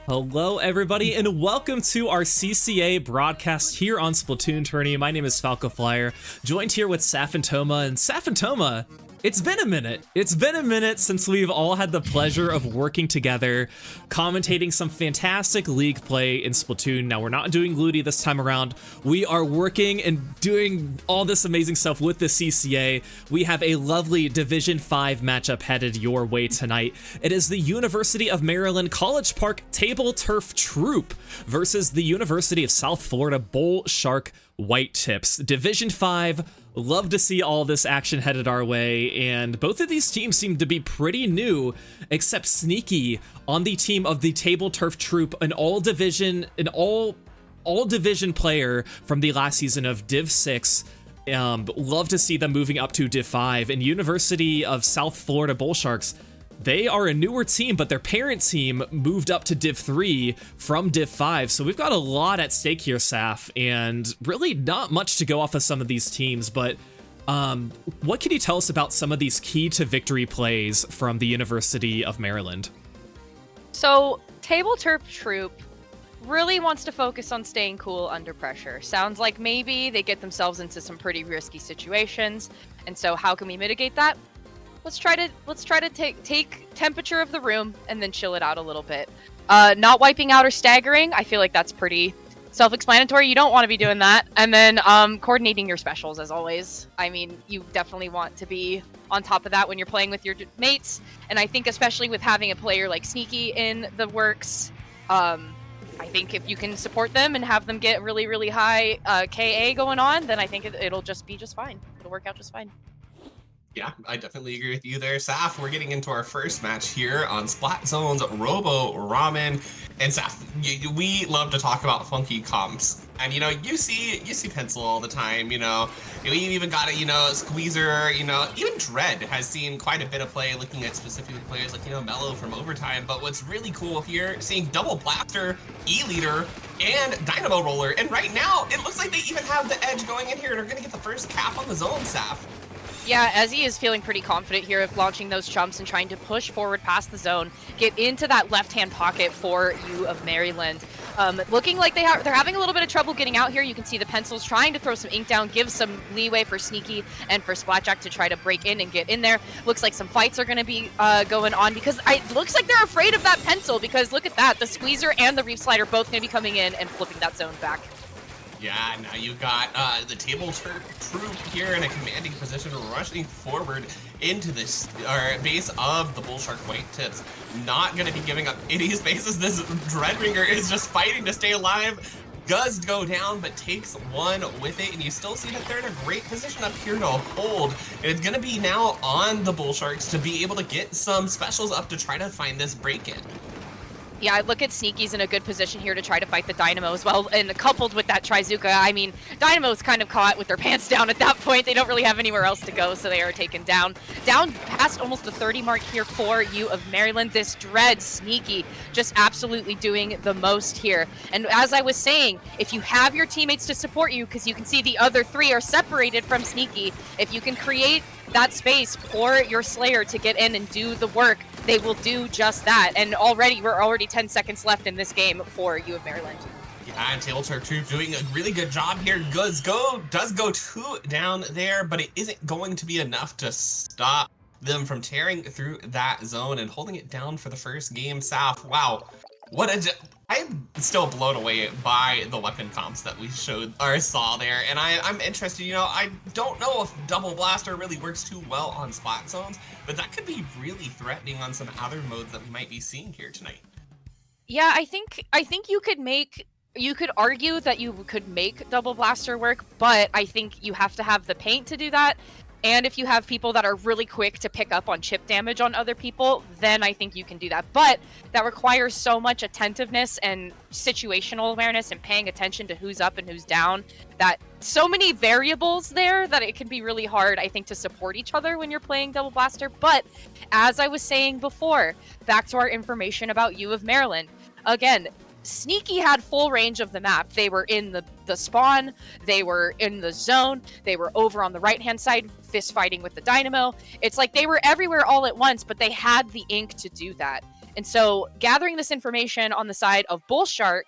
Hello everybody and welcome to our CCA broadcast here on SplatoonTourney. My name is Falco Flyer, joined here with Saf and Toma. And Saf and Toma, it's been a minute. It's been a minute since we've all had the pleasure of working together, commentating some fantastic league play in Splatoon. Now, we're not doing Ludi this time around. We are working and doing all this amazing stuff with the CCA. We have a lovely Division 5 matchup headed your way tonight. It is the University of Maryland College Park TableTerp Troupe versus the University of South Florida Bull Shark Whitetips. Division 5. Love to see all this action headed our way, and both of these teams seem to be pretty new, except Sneaky on the team of the TableTerp Troupe, an all-division player from the last season of Div 6. Love to see them moving up to Div 5. And University of South Florida Bull Sharks, they are a newer team, but their parent team moved up to Div 3 from Div 5. So we've got a lot at stake here, Saf, and really not much to go off of some of these teams. But what can you tell us about some of these key to victory plays from the University of Maryland? So TableTerp Troupe really wants to focus on staying cool under pressure. Sounds like maybe they get themselves into some pretty risky situations. And so how can we mitigate that? Let's try to take temperature of the room and then chill it out a little bit. Not wiping out or staggering, I feel like that's pretty self-explanatory. You don't want to be doing that. And then coordinating your specials, as always. I mean, you definitely want to be on top of that when you're playing with your mates. And I think especially with having a player like Sneaky in the works, I think if you can support them and have them get really, really high KA going on, then I think it'll just be just fine. It'll work out just fine. Yeah, I definitely agree with you there, Saf. We're getting into our first match here on Splat Zone's Robo Ramen. And Saf, we love to talk about funky comps. And, you see Pencil all the time, we even got a, Squeezer, even Dread has seen quite a bit of play looking at specific players like, Mello from Overtime. But what's really cool here, seeing Double Blaster, E-Leader, and Dynamo Roller. And right now, it looks like they even have the edge going in here and are going to get the first cap on the zone, Saf. Yeah, Ezzy is feeling pretty confident here of launching those chumps and trying to push forward past the zone, get into that left-hand pocket for U of Maryland. Looking like they're having a little bit of trouble getting out here. You can see the Pencils trying to throw some ink down, give some leeway for Sneaky and for Splatjack to try to break in and get in there. Looks like some fights are going to be going on because it looks like they're afraid of that Pencil because look at that. The Squeezer and the Reef Slider both going to be coming in and flipping that zone back. Yeah, now you've got the TableTerp Troupe here in a commanding position, rushing forward into this base of the Bull Shark Whitetips. Not going to be giving up any spaces. This Dreadringer is just fighting to stay alive. does go down, but takes one with it, and you still see that they're in a great position up here to hold. And it's going to be now on the Bull Sharks to be able to get some specials up to try to find this break-in. Yeah, I look at Sneaky's in a good position here to try to fight the Dynamo as well, and coupled with that Trizuka, I mean, Dynamo's kind of caught with their pants down at that point. They don't really have anywhere else to go, so they are taken down. Down past almost the 30 mark here for U of Maryland. This Dread Sneaky just absolutely doing the most here. And as I was saying, if you have your teammates to support you, because you can see the other three are separated from Sneaky, if you can create that space for your Slayer to get in and do the work, they will do just that. And we're already 10 seconds left in this game for U of Maryland. Yeah, and TableTerp Troupe doing a really good job here. Does go 2 down there, but it isn't going to be enough to stop them from tearing through that zone and holding it down for the first game. Saf, wow. I'm still blown away by the weapon comps that we saw there, and I'm interested. I don't know if Double Blaster really works too well on spot zones, but that could be really threatening on some other modes that we might be seeing here tonight. Yeah, I think you could argue that you could make Double Blaster work, but I think you have to have the paint to do that. And if you have people that are really quick to pick up on chip damage on other people, then I think you can do that. But that requires so much attentiveness and situational awareness and paying attention to who's up and who's down, that so many variables there that it can be really hard, I think, to support each other when you're playing Double Blaster. But as I was saying before, back to our information about U of Maryland, again, Sneaky had full range of the map. They were in the spawn, they were in the zone, they were over on the right-hand side fist fighting with the Dynamo. It's like they were everywhere all at once, but they had the ink to do that. And so gathering this information on the side of Bull Shark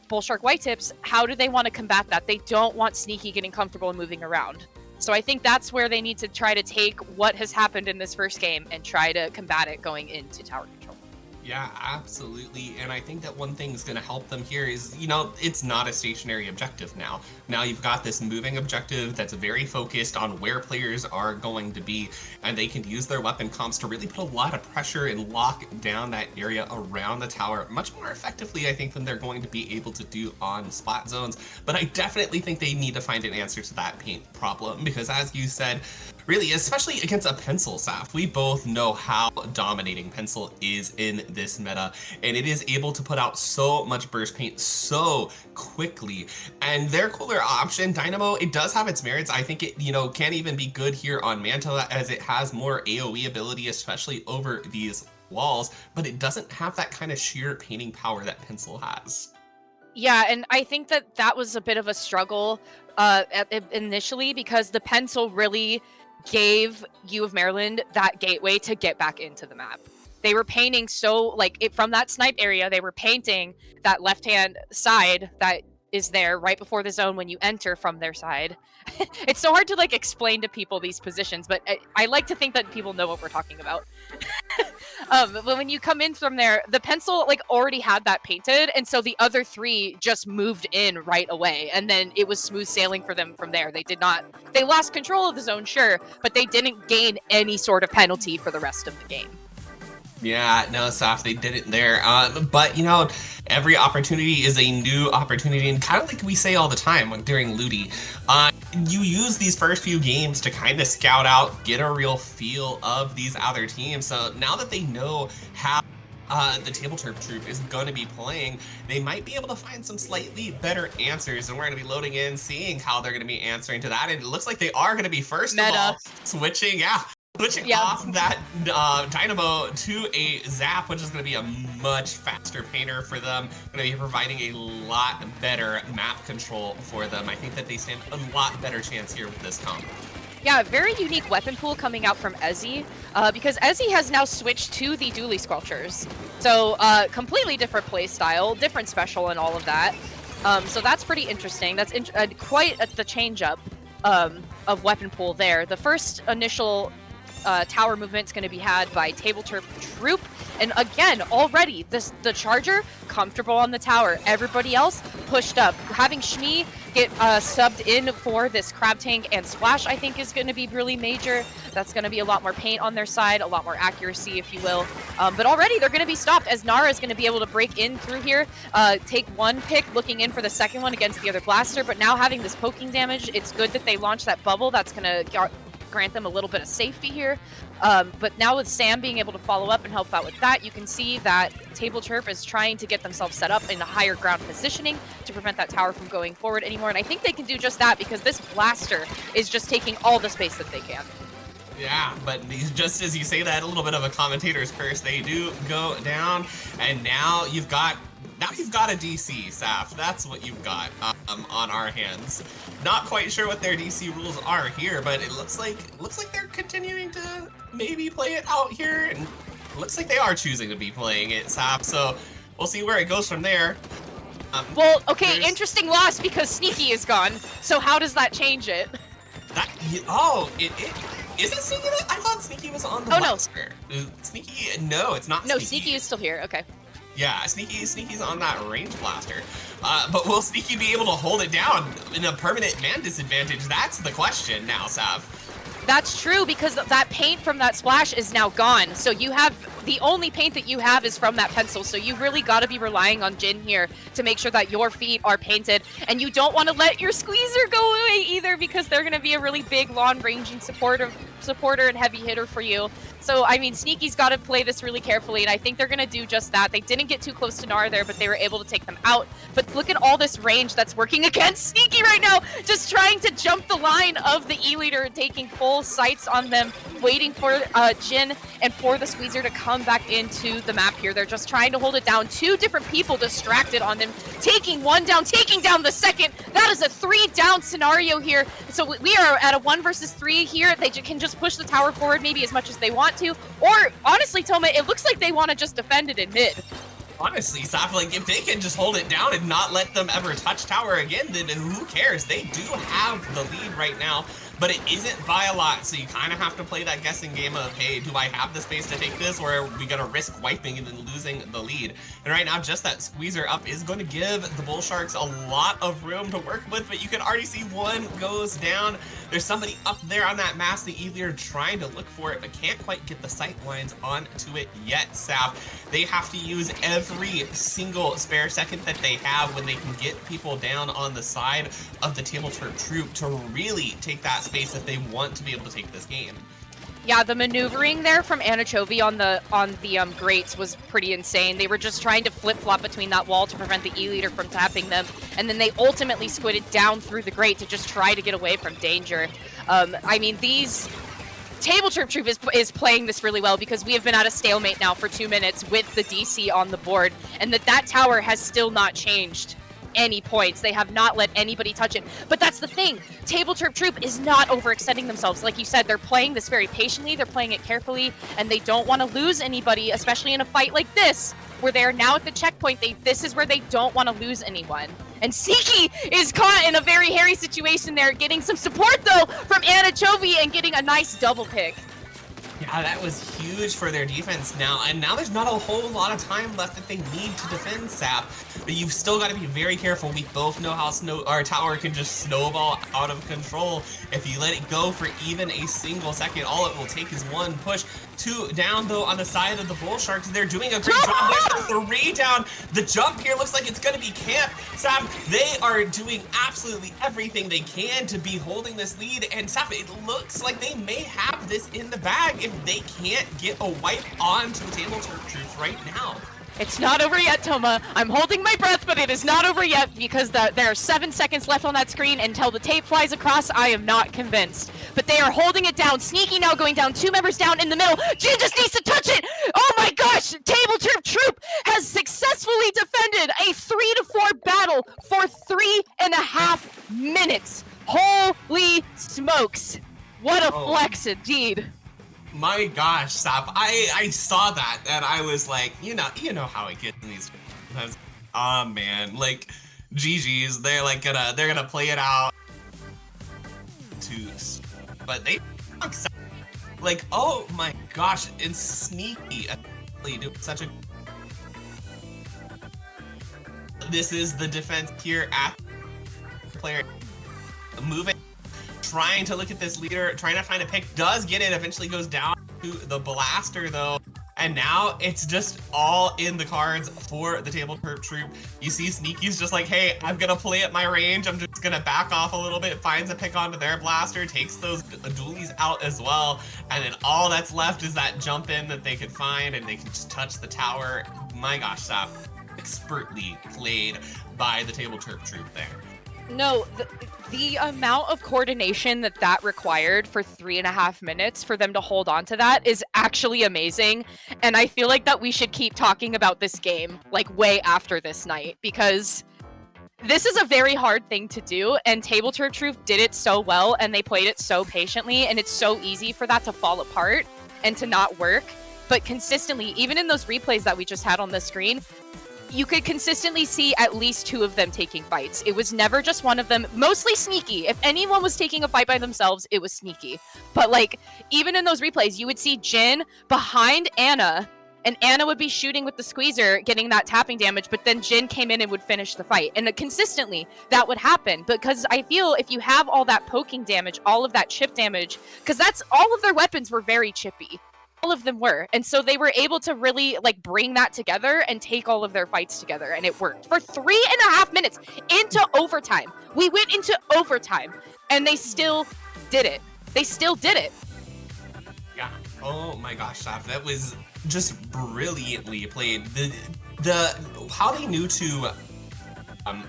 Whitetips, how do they want to combat that? They don't want Sneaky getting comfortable and moving around. So I think that's where they need to try to take what has happened in this first game and try to combat it going into tower control. Yeah, absolutely. And I think that one thing is going to help them here is, it's not a stationary objective now. Now you've got this moving objective that's very focused on where players are going to be, and they can use their weapon comps to really put a lot of pressure and lock down that area around the tower much more effectively, I think, than they're going to be able to do on spot zones. But I definitely think they need to find an answer to that paint problem, because as you said, really, especially against a Pencil, Saf, we both know how dominating Pencil is in this meta, and it is able to put out so much burst paint so quickly. And their cooler option, Dynamo, it does have its merits. I think it, can even be good here on Manta, as it has more AoE ability, especially over these walls, but it doesn't have that kind of sheer painting power that Pencil has. Yeah, and I think that was a bit of a struggle initially, because the Pencil really gave U of Maryland that gateway to get back into the map. They were painting from that snipe area, they were painting that left-hand side that is there right before the zone when you enter from their side. It's so hard to explain to people these positions, but I like to think that people know what we're talking about. But when you come in from there, the Pencil already had that painted, and so the other three just moved in right away, and then it was smooth sailing for them from there. They lost control of the zone, sure, but they didn't gain any sort of penalty for the rest of the game. Yeah, no, Saf, they did it there. But, every opportunity is a new opportunity, and kind of like we say all the time during Ludi, you use these first few games to kind of scout out, get a real feel of these other teams. So now that they know how the TableTerp Troupe is going to be playing, they might be able to find some slightly better answers, and we're going to be loading in, seeing how they're going to be answering to that. And it looks like they are going to be first of all switching off that Dynamo to a Zap, which is going to be a much faster painter for them. Going to be providing a lot better map control for them. I think that they stand a lot better chance here with this comp. Yeah, very unique weapon pool coming out from Ezzy, because Ezzy has now switched to the Dually Sculptures. So completely different play style, different special and all of that. So that's pretty interesting. That's quite the change up of weapon pool there. The first initial tower movement's going to be had by TableTerp Troupe, And again, already, the Charger, comfortable on the tower. Everybody else pushed up. Having Shmi get subbed in for this Crab Tank and Splash, I think, is going to be really major. That's going to be a lot more paint on their side, a lot more accuracy, if you will. But already, they're going to be stopped, as Nara is going to be able to break in through here, take one pick, looking in for the second one against the other blaster. But now having this poking damage, it's good that they launched that bubble. That's going to grant them a little bit of safety here. But now with Sam being able to follow up and help out with that, you can see that TableTerp is trying to get themselves set up in a higher ground positioning to prevent that tower from going forward anymore. And I think they can do just that because this blaster is just taking all the space that they can. Yeah, but just as you say that, a little bit of a commentator's curse, they do go down, and now you've got a DC, Saf. That's what you've got on our hands. Not quite sure what their DC rules are here, but it looks like they're continuing to maybe play it out here, and it looks like they are choosing to be playing it, Saf. So we'll see where it goes from there. Well, okay, interesting loss because Sneaky is gone. So how does that change it? Is it Sneaky? I thought Sneaky was on the blaster. No. Sneaky, no, it's not Sneaky. No, Sneaky is still here, okay. Yeah, Sneaky's on that range blaster. But will Sneaky be able to hold it down in a permanent man disadvantage? That's the question now, Sav. That's true, because that paint from that splash is now gone. So you have, the only paint that you have is from that pencil. So you really got to be relying on Jin here to make sure that your feet are painted. And you don't want to let your squeezer go away either, because they're going to be a really big, long-ranging supporter and heavy hitter for you. So, I mean, Sneaky's got to play this really carefully, and I think they're going to do just that. They didn't get too close to Nara there, but they were able to take them out. But look at all this range that's working against Sneaky right now, just trying to jump the line of the E-leader and taking full sights on them, waiting for Jin and for the squeezer to come back into the map here. They're just trying to hold it down. Two different people distracted on them, taking one down, taking down the second. That is a 3-down scenario here. So we are at a 1 versus 3 here. They can just push the tower forward maybe as much as they want to, or honestly, Toma, it looks like they want to just defend it in mid. Honestly, Saf, like, if they can just hold it down and not let them ever touch tower again, then who cares? They do have the lead right now, but it isn't by a lot, so you kind of have to play that guessing game of, hey, do I have the space to take this, or are we going to risk wiping and then losing the lead? And right now, just that squeezer up is going to give the Bull Sharks a lot of room to work with, but you can already see one goes down. There's somebody up there on that mass, the E-leader, trying to look for it, but can't quite get the sight lines onto it yet, Saf. They have to use every single spare second that they have when they can get people down on the side of the TableTerp Troupe to really take that space if they want to be able to take this game. Yeah, the maneuvering there from Anchovy on the grates was pretty insane. They were just trying to flip-flop between that wall to prevent the E-leader from tapping them, and then they ultimately squidded down through the grate to just try to get away from danger. I mean, these TableTerp Troupe is playing this really well, because we have been at a stalemate now for 2 minutes with the DC on the board, and that tower has still not changed any points. They have not let anybody touch it. But that's the thing. TableTerp Troupe is not overextending themselves. Like you said, they're playing this very patiently, they're playing it carefully, and they don't want to lose anybody, especially in a fight like this, where they're now at the checkpoint. This is where they don't want to lose anyone. And Siki is caught in a very hairy situation there, getting some support, though, from Anchovy and getting a nice double pick. Yeah, that was huge for their defense now, and now there's not a whole lot of time left that they need to defend Sap, but you've still got to be very careful. We both know how our tower can just snowball out of control if you let it go for even a single second. All it will take is one push. 2 down, though, on the side of the Bull Sharks. They're doing a great job. There's 3 down. The jump here looks like it's going to be camp. Sap, they are doing absolutely everything they can to be holding this lead, and Sap, it looks like they may have this in the bag if they can't get a wipe onto the TableTerp Troops right now. It's not over yet, Toma. I'm holding my breath, but it is not over yet, because there are 7 seconds left on that screen until the tape flies across. I am not convinced. But they are holding it down. Sneaky now going down. 2 members down in the middle. Jin just needs to touch it. Oh my gosh! TableTerp Troupe has successfully defended a 3-4 battle for 3.5 minutes. Holy smokes. What a flex indeed. My gosh, Sap, I saw that and I was like, you know how it gets in these times. Oh man, like GG's, they're gonna play it out but they like, oh my gosh, and Sneaky do such a... This is the defense here at player. Moving, trying to look at this leader, trying to find a pick, does get it, eventually goes down to the blaster though. And now it's just all in the cards for the TableTerp Troupe. You see Sneaky's just like, hey, I'm gonna play at my range. I'm just gonna back off a little bit, finds a pick onto their blaster, takes those dualies out as well. And then all that's left is that jump in that they can find, and they can just touch the tower. My gosh, Saf, expertly played by the TableTerp Troupe there. No, the amount of coordination that required for 3.5 minutes for them to hold on to that is actually amazing. And I feel like that we should keep talking about this game like way after this night, because this is a very hard thing to do, and TableTerp Troupe did it so well and they played it so patiently, and it's so easy for that to fall apart and to not work. But consistently, even in those replays that we just had on the screen, you could consistently see at least 2 of them taking fights. It was never just one of them, mostly Sneaky. If anyone was taking a fight by themselves, it was Sneaky. But like, even in those replays, you would see Jin behind Anna, and Anna would be shooting with the squeezer, getting that tapping damage, but then Jin came in and would finish the fight. And consistently, that would happen. Because I feel if you have all that poking damage, all of that chip damage, because that's, all of their weapons were very chippy. All of them were. And so they were able to really like bring that together and take all of their fights together, and it worked. For 3.5 minutes into overtime. We went into overtime and they still did it. They still did it. Yeah. Oh my gosh, Saf, that was just brilliantly played. The how they knew to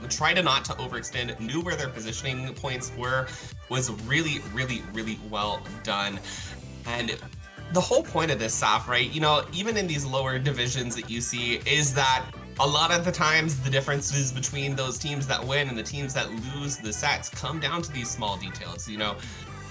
try to not to overextend, knew where their positioning points were, was really, really, really well done. And the whole point of this, Saf, right, you know, even in these lower divisions that you see, is that a lot of the times the differences between those teams that win and the teams that lose the sets come down to these small details. You know,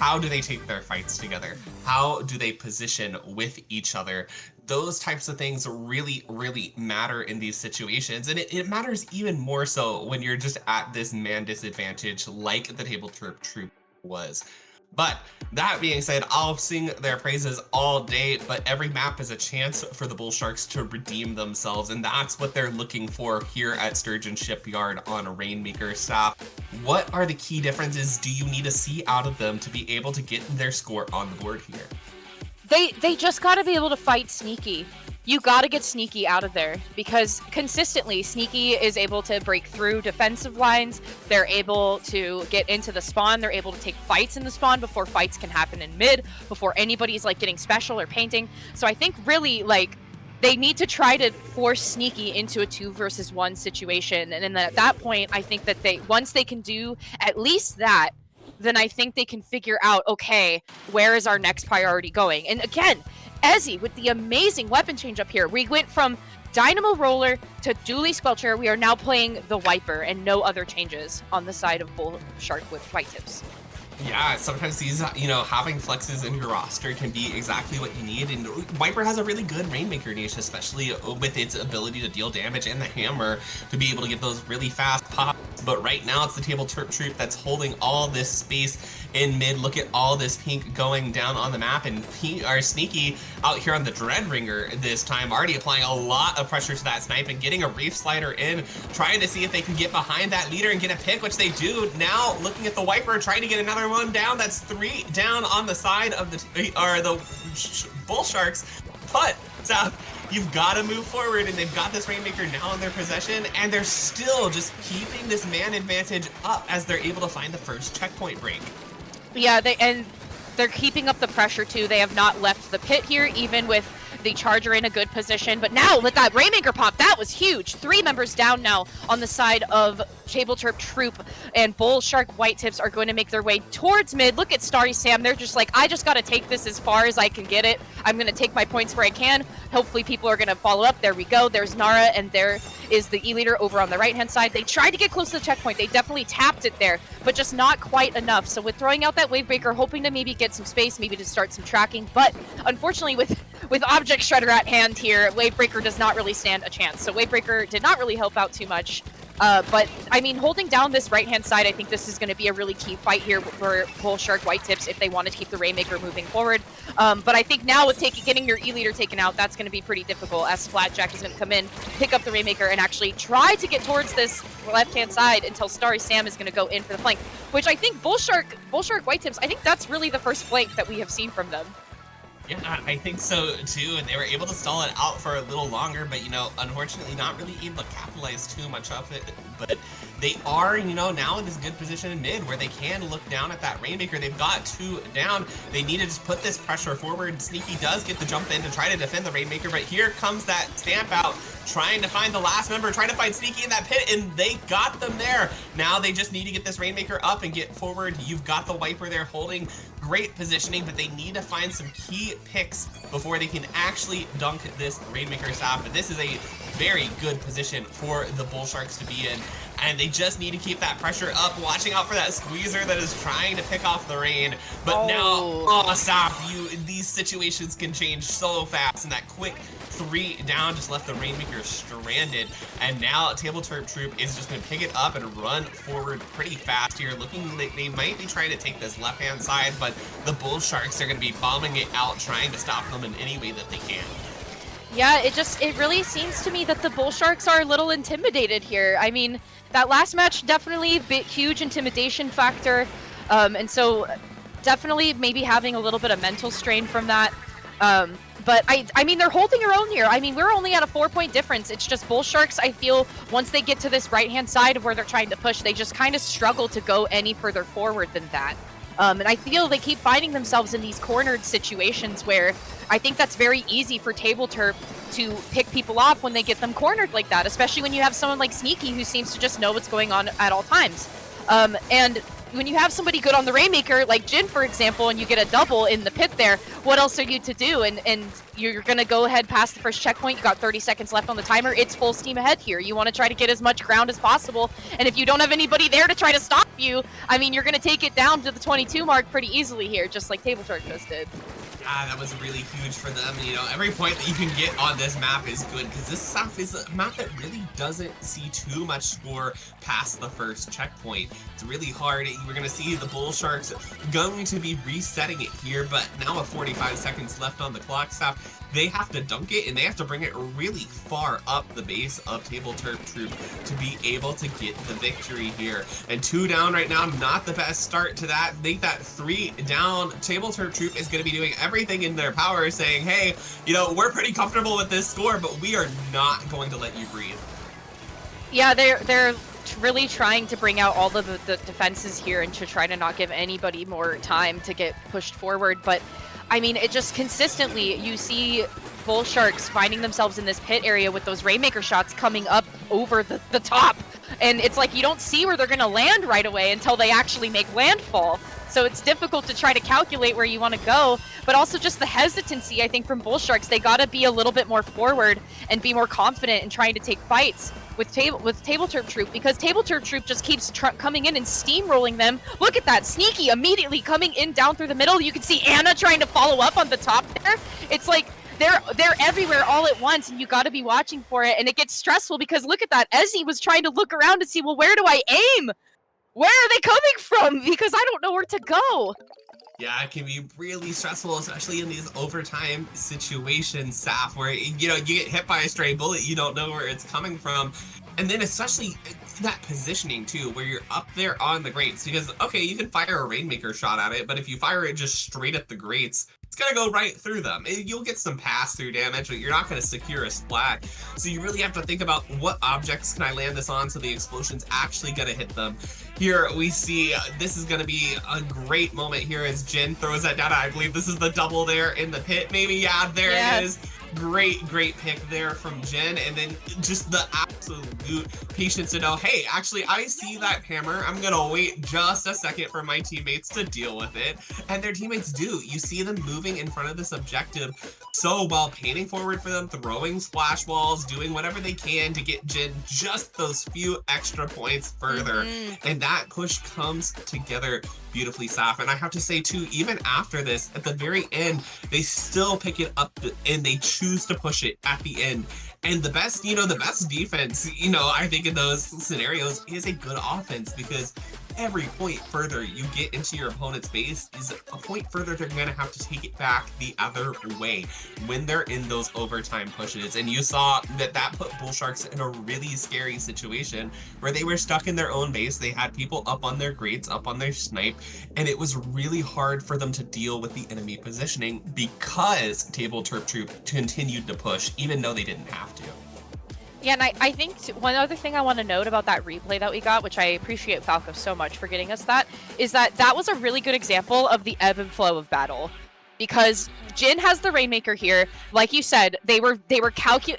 how do they take their fights together? How do they position with each other? Those types of things really, really matter in these situations. And it matters even more so when you're just at this man disadvantage like the TableTerp Troupe was. But that being said, I'll sing their praises all day, but every map is a chance for the Bull Sharks to redeem themselves, and that's what they're looking for here at Sturgeon Shipyard on Rainmaker staff. What are the key differences do you need to see out of them to be able to get their score on the board here? They just got to be able to fight Sneaky. You got to get Sneaky out of there, because consistently Sneaky is able to break through defensive lines. They're able to get into the spawn. They're able to take fights in the spawn before fights can happen in mid, before anybody's like getting special or painting. So I think really like they need to try to force Sneaky into a 2 versus 1 situation. And then at that point, I think that once they can do at least that, then I think they can figure out, okay, where is our next priority going? And again, Ezzy with the amazing weapon change up here. We went from Dynamo Roller to Dually Squelcher. We are now playing the Wiper, and no other changes on the side of Bull Shark with Whitetips. Yeah, sometimes these, you know, having flexes in your roster can be exactly what you need. And Viper has a really good Rainmaker niche, especially with its ability to deal damage and the hammer to be able to get those really fast pops. But right now it's the TableTerp Troupe that's holding all this space in mid. Look at all this pink going down on the map, and Sneaky out here on the Dreadringer this time, already applying a lot of pressure to that snipe and getting a Reef Slider in, trying to see if they can get behind that leader and get a pick, which they do. Now looking at the Wiper, trying to get another one down. That's 3 down on the side of the Bull Sharks. But you've got to move forward, and they've got this Rainmaker now in their possession, and they're still just keeping this man advantage up as they're able to find the first checkpoint break. Yeah, they're keeping up the pressure too. They have not left the pit here, even with the Charger in a good position. But now with that Rainmaker pop, that was huge. 3 members down now on the side of TableTerp Troupe, and Bull Shark Whitetips are going to make their way towards mid. Look at Starry Sam. They're just like, I just got to take this as far as I can get it. I'm going to take my points where I can. Hopefully people are going to follow up. There we go. There's Nara, and there is the E-Leader over on the right-hand side. They tried to get close to the checkpoint. They definitely tapped it there, but just not quite enough. So with throwing out that Wavebreaker, hoping to maybe get some space, maybe to start some tracking. But unfortunately, with Object Shredder at hand here, Wavebreaker does not really stand a chance. So Wavebreaker did not really help out too much. But I mean, holding down this right-hand side, I think this is going to be a really key fight here for Bull Shark Whitetips if they want to keep the Rainmaker moving forward. But I think now with getting your E-leader taken out, that's going to be pretty difficult as Splatjack is going to come in, pick up the Rainmaker, and actually try to get towards this left-hand side until Starry Sam is going to go in for the flank, which I think Bull Shark Whitetips, I think that's really the first flank that we have seen from them. Yeah, I think so too, and they were able to stall it out for a little longer, but unfortunately not really able to capitalize too much of it. But they are, now in this good position in mid where they can look down at that Rainmaker. They've got 2 down. They need to just put this pressure forward. Sneaky does get the jump in to try to defend the Rainmaker, but here comes that stamp out, trying to find the last member, trying to find Sneaky in that pit, and they got them there. Now they just need to get this Rainmaker up and get forward. You've got the Wiper there holding great positioning, but they need to find some key picks before they can actually dunk this Rainmaker staff. But this is a very good position for the Bull Sharks to be in, and they just need to keep that pressure up, watching out for that Squeezer that is trying to pick off the Rain. But now, stop, these situations can change so fast, and that quick 3 down just left the Rainmaker stranded. And now TableTerp Troupe is just going to pick it up and run forward pretty fast here, looking like they might be trying to take this left-hand side, but the Bull Sharks are going to be bombing it out, trying to stop them in any way that they can. Yeah, it really seems to me that the Bull Sharks are a little intimidated here. I mean, that last match definitely huge intimidation factor, and so definitely maybe having a little bit of mental strain from that. But I mean, they're holding their own here. I mean, we're only at a 4-point difference. It's just Bull Sharks, I feel, once they get to this right-hand side of where they're trying to push, they just kind of struggle to go any further forward than that. And I feel they keep finding themselves in these cornered situations where I think that's very easy for TableTerp to pick people off when they get them cornered like that, especially when you have someone like Sneaky who seems to just know what's going on at all times. And when you have somebody good on the Rainmaker, like Jin, for example, and you get a double in the pit there, what else are you to do? And you're going to go ahead past the first checkpoint. You got 30 seconds left on the timer. It's full steam ahead here. You want to try to get as much ground as possible. And if you don't have anybody there to try to stop you, I mean, you're going to take it down to the 22 mark pretty easily here, just like TableTerp just did. Yeah, that was really huge for them. Every point that you can get on this map is good, because this stuff is a map that really doesn't see too much score past the first checkpoint. It's really hard. We're going to see the Bull Sharks going to be resetting it here, but now with 45 seconds left on the clock stop, they have to dunk it, and they have to bring it really far up the base of TableTerp Troupe to be able to get the victory here. And 2 down right now, not the best start to that. Make that 3 down. TableTerp Troupe is going to be doing everything in their power, saying, hey, we're pretty comfortable with this score, but we are not going to let you breathe. Yeah, they're really trying to bring out all of the defenses here and to try to not give anybody more time to get pushed forward. But I mean, it just consistently, you see Bull Sharks finding themselves in this pit area with those Rainmaker shots coming up over the top. And it's like you don't see where they're going to land right away until they actually make landfall. So it's difficult to try to calculate where you want to go, but also just the hesitancy, I think, from Bull Sharks. They got to be a little bit more forward and be more confident in trying to take fights with TableTerp Troupe, because TableTerp Troupe just keeps coming in and steamrolling them. Look at that, Sneaky immediately coming in down through the middle. You can see Anna trying to follow up on the top there. It's like they're everywhere all at once, and you got to be watching for it, and it gets stressful because look at that. Ezzy was trying to look around to see, well, where do I aim? Where are they coming from? Because I don't know where to go. Yeah, it can be really stressful, especially in these overtime situations, Saf, where, you get hit by a stray bullet, you don't know where it's coming from. And then especially that positioning, too, where you're up there on the grates. Because, okay, you can fire a Rainmaker shot at it, but if you fire it just straight at the grates, it's going to go right through them. You'll get some pass-through damage, but you're not going to secure a splat. So you really have to think about what objects can I land this on so the explosion's actually going to hit them. Here we see this is going to be a great moment here as Jin throws that down. I believe this is the double there in the pit, maybe. Yeah, there it is. Great pick there from Jin, and then just the absolute patience to know, hey, actually, I see that hammer. I'm gonna wait just a second for my teammates to deal with it, and their teammates do. You see them moving in front of this objective so well, painting forward for them, throwing splash walls, doing whatever they can to get Jin just those few extra points further, and that push comes together beautifully, Saf. And I have to say, too, even after this, at the very end, they still pick it up and they choose to push it at the end. And the best, the best defense, I think in those scenarios is a good offense, because every point further you get into your opponent's base is a point further they're going to have to take it back the other way when they're in those overtime pushes. And you saw that put Bull Sharks in a really scary situation where they were stuck in their own base. They had people up on their grates, up on their snipe, and it was really hard for them to deal with the enemy positioning because TableTerp Troupe continued to push even though they didn't have to. Yeah, and I think one other thing I want to note about that replay that we got, which I appreciate Falco so much for getting us that, is that was a really good example of the ebb and flow of battle. Because Jin has the Rainmaker here, like you said, they were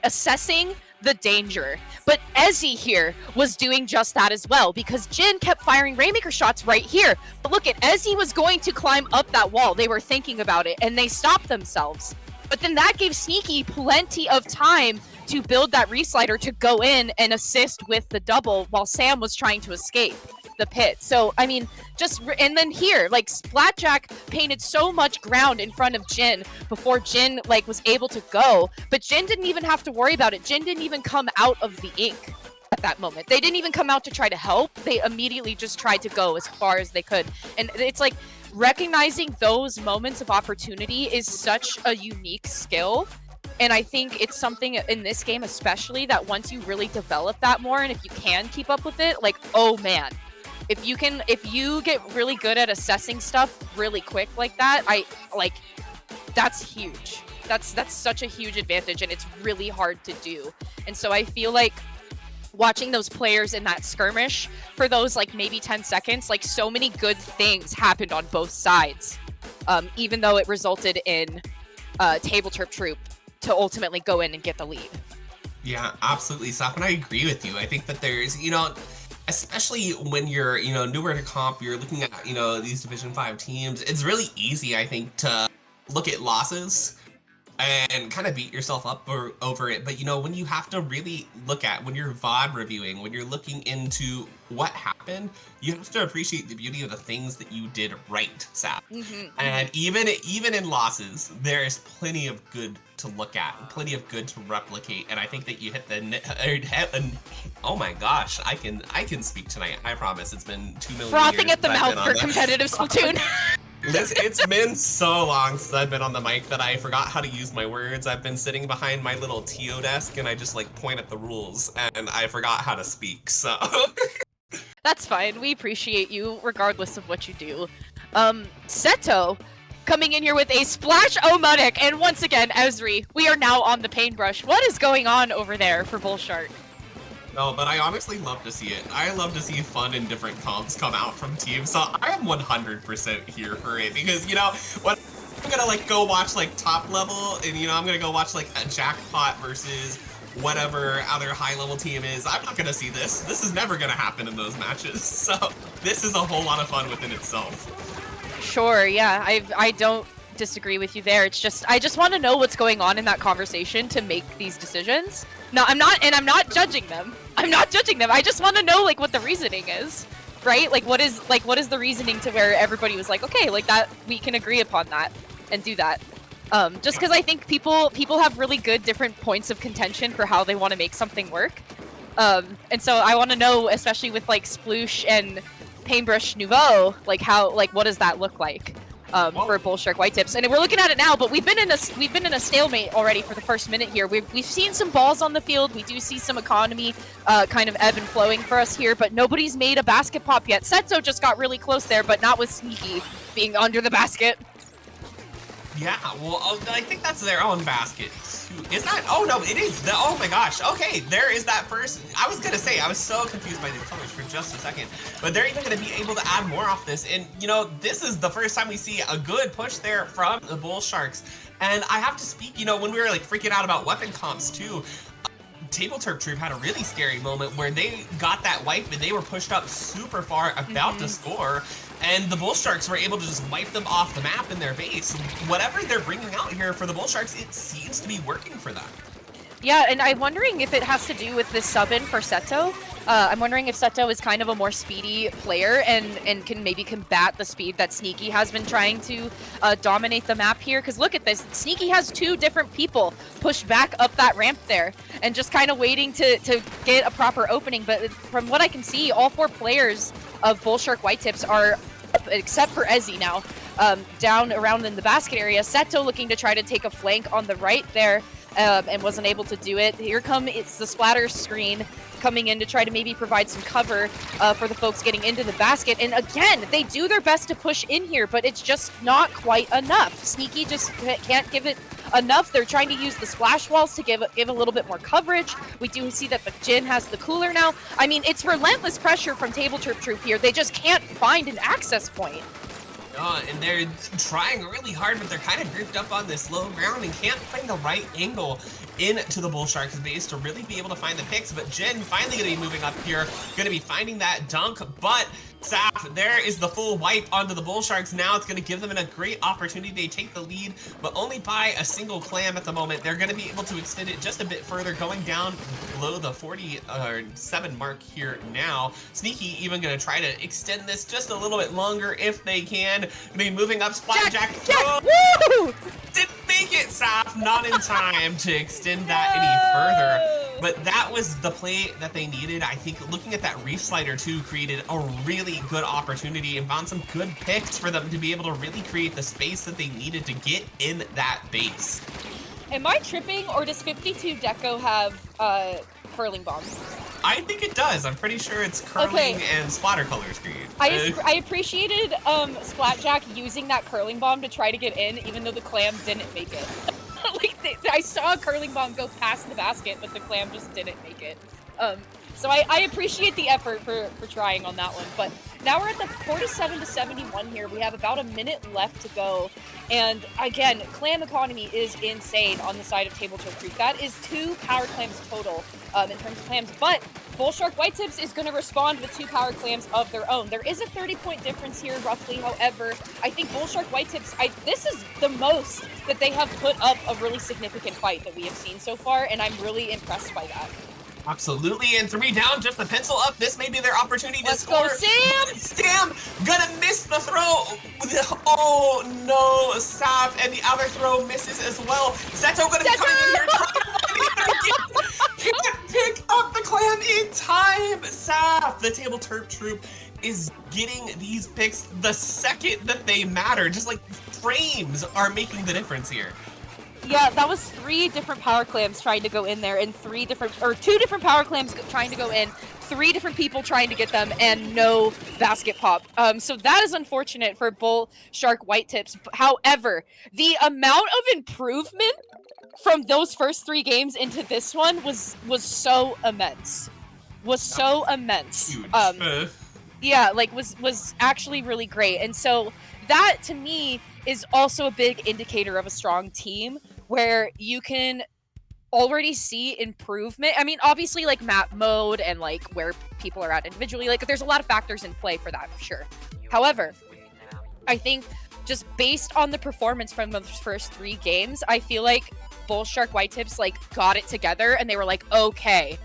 assessing the danger. But Ezzy here was doing just that as well, because Jin kept firing Rainmaker shots right here. But look, Ezzy was going to climb up that wall. They were thinking about it, and they stopped themselves. But then that gave Sneaky plenty of time to build that reslider to go in and assist with the double while Sam was trying to escape the pit. So, I mean, and then here, like, Splatjack painted so much ground in front of Jin before Jin, like, was able to go, but Jin didn't even have to worry about it. Jin didn't even come out of the ink at that moment. They didn't even come out to try to help. They immediately just tried to go as far as they could. And it's like, recognizing those moments of opportunity is such a unique skill. And I think it's something in this game especially that once you really develop that more, and if you can keep up with it, like, oh man, if you get really good at assessing stuff really quick like that, that's huge. That's such a huge advantage, and it's really hard to do. And so I feel like watching those players in that skirmish for those like maybe 10 seconds, like, so many good things happened on both sides, even though it resulted in TableTerp Troupe to ultimately go in and get the lead. Yeah, absolutely, Saf, and I agree with you. I think that there's, especially when you're, newer to comp, you're looking at, these Division 5 teams, it's really easy, I think, to look at losses and kind of beat yourself up over it. But, when you have to really look at, when you're VOD reviewing, when you're looking into what happened, you have to appreciate the beauty of the things that you did right, Saf. And even in losses, there's plenty of good to look at, plenty of good to replicate, and I think that you hit the oh my gosh, I can speak tonight, I promise. It's been 2 million frothing years at the mouth for competitive Splatoon. It's been so long since I've been on the mic that I forgot how to use my words. I've been sitting behind my little TO desk and I just like point at the rules, and I forgot how to speak, so That's fine, we appreciate you regardless of what you do. Seto coming in here with a Splash Omotic, and once again, Ezri, we are now on the paintbrush. What is going on over there for Bull Shark? No, but I honestly love to see it. I love to see fun and different comps come out from teams, so I am 100% here for it, because, what I'm gonna, like, go watch, like, top level, and, I'm gonna go watch, like, a Jackpot versus whatever other high-level team is. I'm not gonna see this. This is never gonna happen in those matches, so this is a whole lot of fun within itself. Sure, yeah, I don't disagree with you there. It's just, I just want to know what's going on in that conversation to make these decisions. No, I'm not judging them. I'm not judging them. I just want to know, like, what the reasoning is, right? Like, what is the reasoning to where everybody was like, okay, like, that, we can agree upon that and do that. Just because I think people have really good different points of contention for how they want to make something work. And so I want to know, especially with, like, Sploosh and Paintbrush Nouveau, like, what does that look like for Bull Shark Whitetips? And we're looking at it now, but we've been in a stalemate already for the first minute here. We've seen some balls on the field. We do see some economy kind of ebb and flowing for us here, but nobody's made a basket pop yet. Setzo just got really close there, but not with Sneaky being under the basket. Yeah, well, I think that's their own basket. Is that? Oh, no, it is. Oh, my gosh. Okay, there is that first. I was going to say, I was so confused by the colors for just a second. But they're even going to be able to add more off this. And, this is the first time we see a good push there from the Bull Sharks. And I have to speak, when we were, like, freaking out about weapon comps, too, TableTerp Troupe had a really scary moment where they got that wipe and they were pushed up super far, about to score. And the Bull Sharks were able to just wipe them off the map in their base. Whatever they're bringing out here for the Bull Sharks, it seems to be working for them. Yeah, and I'm wondering if it has to do with this sub-in for Seto, I'm wondering if Seto is kind of a more speedy player and can maybe combat the speed that Sneaky has been trying to dominate the map here. Because look at this, Sneaky has 2 different people pushed back up that ramp there and just kind of waiting to get a proper opening. But from what I can see, all 4 players of Bullshark Whitetips are, except for Ezzy now, down around in the basket area. Seto looking to try to take a flank on the right there and wasn't able to do it. Here it's the splatter screen coming in to try to maybe provide some cover for the folks getting into the basket. And again, they do their best to push in here, but it's just not quite enough. Sneaky just can't give it enough. They're trying to use the splash walls to give a little bit more coverage. We do see that the Jin has the cooler now. I mean, it's relentless pressure from TableTerp Troupe here. They just can't find an access point. And they're trying really hard, but they're kind of grouped up on this low ground and can't find the right angle into the Bull Sharks base to really be able to find the picks. But Jin finally going to be moving up here, going to be finding that dunk, but Saf, there is the full wipe onto the Bull Sharks. Now it's going to give them a great opportunity. They take the lead, but only by a single clam at the moment. They're going to be able to extend it just a bit further, going down below the 47 mark here now. Sneaky even going to try to extend this just a little bit longer if they can. Maybe moving up, Splatjack. Woo! Didn't make it, Saf. Not in time to extend that any further. But that was the play that they needed. I think looking at that reef slider too created a really good opportunity and found some good picks for them to be able to really create the space that they needed to get in that base. Am I tripping, or does 52 Deco have curling bombs? I think it does. I'm pretty sure it's curling and splatter color screen. I appreciated Splatjack using that curling bomb to try to get in, even though the clam didn't make it. I saw a curling bomb go past the basket, but the clam just didn't make it. So I appreciate the effort for trying on that one. But now we're at the 47-71 here. We have about a minute left to go. And again, clam economy is insane on the side of TableTerp Troupe. That is 2 power clams total in terms of clams. But Bullshark Whitetips is going to respond with 2 power clams of their own. There is a 30-point difference here, roughly. However, I think Bullshark Whitetips, this is the most that they have put up a really significant fight that we have seen so far, and I'm really impressed by that. Absolutely, and 3 down, just the pencil up. This may be their opportunity to score. Let's go, Sam! Sam gonna miss the throw. Oh no, Saf, and the other throw misses as well. Seto gonna be coming in here trying to can't pick up the clam in time. Saf, the TableTerp Troupe is getting these picks the second that they matter. Just like frames are making the difference here. Yeah, that was 3 different power clams trying to go in there, and 2 different power clams trying to go in, 3 different people trying to get them, and no basket pop. So that is unfortunate for Bullshark Whitetips. However, the amount of improvement from those first 3 games into this one was so immense. Huge. Yeah, was actually really great. And so that to me is also a big indicator of a strong team, where you can already see improvement. I mean, obviously, like map mode and like where people are at individually, like there's a lot of factors in play for that, for sure. However, I think just based on the performance from the first 3 games, I feel like Bullshark Whitetips like got it together, and they were like, okay,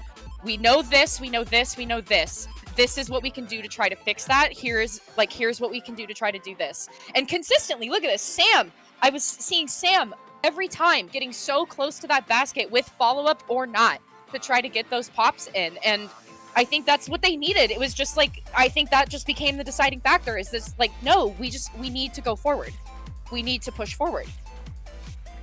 we know this, we know this, we know this. This is what we can do to try to fix that. Here's what we can do to try to do this. And consistently, look at this. Sam, I was seeing Sam every time getting so close to that basket with follow-up or not to try to get those pops in. And I think that's what they needed. It was just like, I think that just became the deciding factor, is this like, no, we need to go forward. We need to push forward.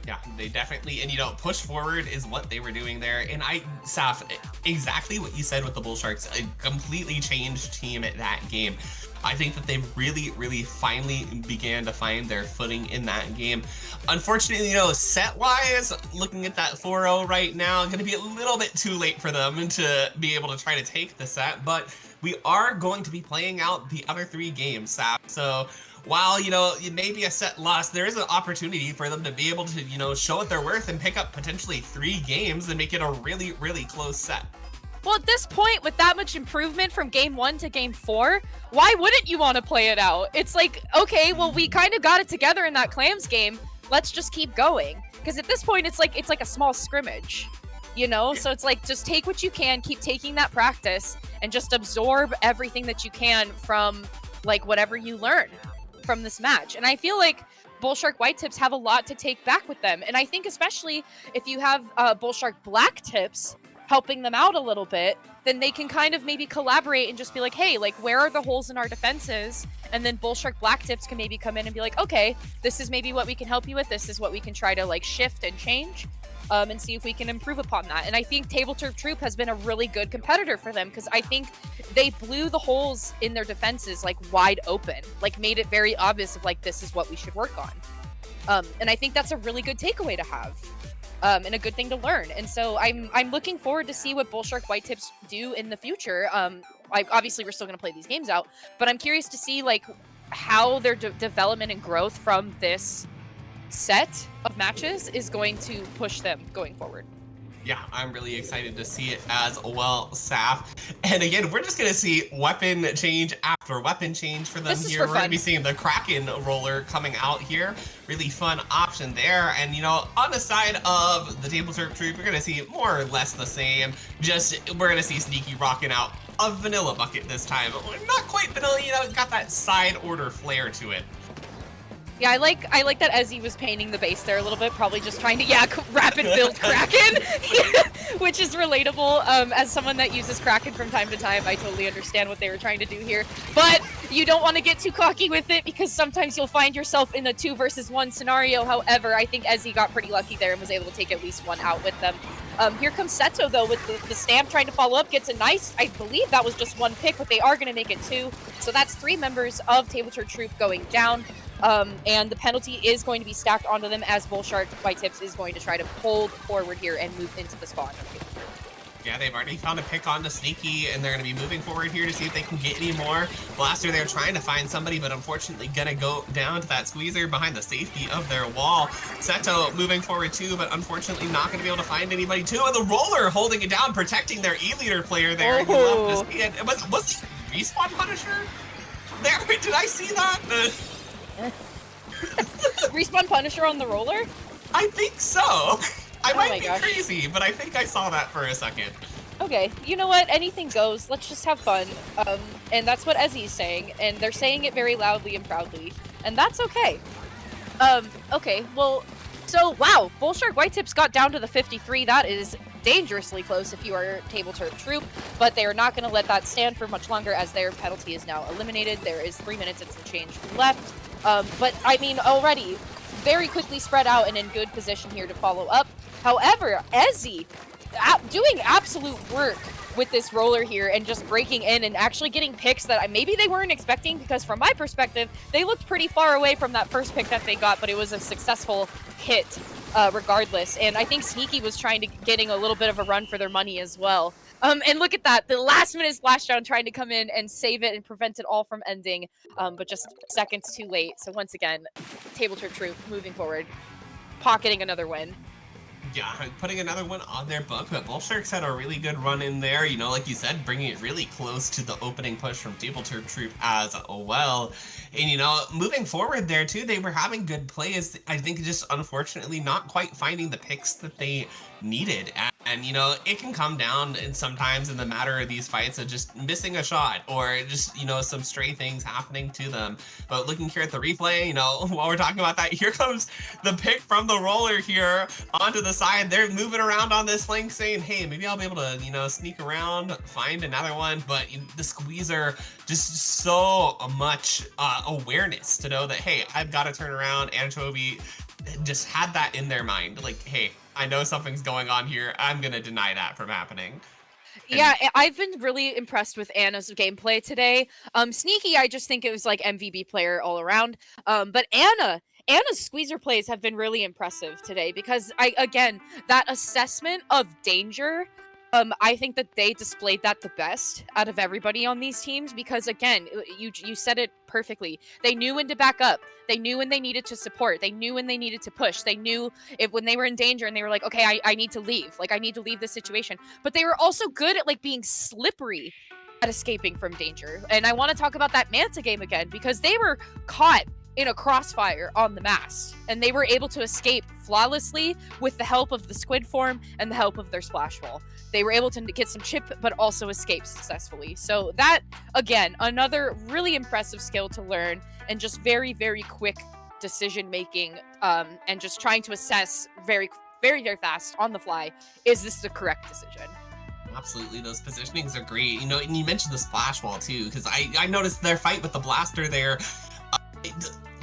Yeah, they definitely, and push forward is what they were doing there. And Saf, exactly what you said with the Bull Sharks, a completely changed team at that game. I think that they really finally began to find their footing in that game. Unfortunately, set-wise, looking at that 4-0 right now, going to be a little bit too late for them to be able to try to take the set, but we are going to be playing out the other 3 games, Saf. So while, it may be a set loss, there is an opportunity for them to be able to, show what they're worth and pick up potentially 3 games and make it a really close set. Well, at this point, with that much improvement from game 1 to game 4, why wouldn't you want to play it out? It's like, okay, well, we kind of got it together in that Clams game. Let's just keep going. Because at this point, it's like a small scrimmage. you know? So it's like, just take what you can, keep taking that practice, and just absorb everything that you can from like whatever you learn from this match. And I feel like Bullshark Whitetips have a lot to take back with them. And I think especially if you have Bullshark Blacktips helping them out a little bit, then they can kind of maybe collaborate and just be like, hey, like, where are the holes in our defenses? And then Bullshark Blacktips can maybe come in and be like, okay, this is maybe what we can help you with. This is what we can try to like shift and change. And see if we can improve upon that. And I think TableTerp Troupe has been a really good competitor for them, because I think they blew the holes in their defenses like wide open, like made it very obvious of like, this is what we should work on. And I think that's a really good takeaway to have, and a good thing to learn. And so I'm looking forward to see what Bullshark Whitetips do in the future. Obviously we're still going to play these games out, but I'm curious to see like how their development and growth from this set of matches is going to push them going forward. Yeah, I'm really excited to see it as well, Saf. And again, we're just going to see weapon change after weapon change for them This is here. for We're going to fun. be seeing the Kraken roller coming out here. Really fun option there. And, you know, on the side of the TableTerp Troupe, we're going to see more or less the same. Just, we're going to see Sneaky rocking out a vanilla bucket this time. Not quite vanilla, you know, it's got that side order flair to it. Yeah, I like that Ezzy was painting the base there a little bit, probably just trying to, rapid build Kraken, which is relatable. As someone that uses Kraken from time to time, I totally understand what they were trying to do here. But you don't want to get too cocky with it, because sometimes you'll find yourself in a 2 versus 1 scenario. However, I think Ezzy got pretty lucky there and was able to take at least one out with them. Here comes Seto, though, with the stamp trying to follow up, gets a nice, I believe that was just one pick, but they are going to make it 2. So that's 3 members of TableTerp Troupe going down. And the penalty is going to be stacked onto them, as Bullshark Whitetips is going to try to hold forward here and move into the spawn. Yeah, they've already found a pick on the Sneaky, and they're going to be moving forward here to see if they can get any more. Blaster, they're trying to find somebody, but unfortunately going to go down to that squeezer behind the safety of their wall. Seto moving forward too, but unfortunately not going to be able to find anybody too. And the roller holding it down, protecting their E-leader player there. You love to see it. Was it Respawn Punisher? There, did I see that? Respawn Punisher on the roller? I think so. I might be gosh. crazy, but I think I saw that for a second. Okay, you know what? Anything goes. Let's just have fun. And that's what Ezzy's saying, and they're saying it very loudly and proudly, and that's okay. Okay, well, so wow, Bullshark Whitetips got down to the 53. That is dangerously close if you are TableTerp Troupe, but they are not going to let that stand for much longer, as their penalty is now eliminated. There is 3 minutes and some change left. But I mean, already very quickly spread out and in good position here to follow up. However, Ezzy doing absolute work with this roller here and just breaking in and actually getting picks that maybe they weren't expecting, because from my perspective, they looked pretty far away from that first pick that they got, but it was a successful hit regardless. And I think Sneaky was trying to getting a little bit of a run for their money as well. And look at that, the last minute splashdown trying to come in and save it and prevent it all from ending, but just seconds too late. So once again, TableTerp Troupe moving forward, pocketing another win. Yeah, putting another one on their book, but Bullsharks had a really good run in there, you know, like you said, bringing it really close to the opening push from TableTerp Troupe as well. And, you know, moving forward there, too, they were having good plays. I think just, unfortunately, not quite finding the picks that they needed. And, you know, it can come down and sometimes in the matter of these fights of just missing a shot or just, you know, some stray things happening to them. But looking here at the replay, you know, while we're talking about that, here comes the pick from the roller here onto the side. They're moving around on this flank saying, hey, maybe I'll be able to, you know, sneak around, find another one. But the squeezer, just so much awareness to know that, hey, I've got to turn around. Anchovy just had that in their mind. Like, hey, I know something's going on here. I'm going to deny that from happening. Yeah, I've been really impressed with Anna's gameplay today. Sneaky, I just think it was like MVB player all around. But Anna's squeezer plays have been really impressive today, because again, that assessment of danger, I think that they displayed that the best out of everybody on these teams, because again, you said it perfectly. They knew when to back up. They knew when they needed to support. They knew when they needed to push. They knew when they were in danger and they were like, okay, I need to leave. Like, I need to leave this situation. But they were also good at like being slippery at escaping from danger. And I want to talk about that Manta game again, because they were caught in a crossfire on the mast, and they were able to escape flawlessly with the help of the squid form and the help of their splash wall. They were able to get some chip, but also escape successfully. So that, again, another really impressive skill to learn, and just very, very quick decision making, and just trying to assess very, very, very fast on the fly, is this the correct decision? Absolutely, those positionings are great. You know, and you mentioned the splash wall too, because I noticed their fight with the blaster there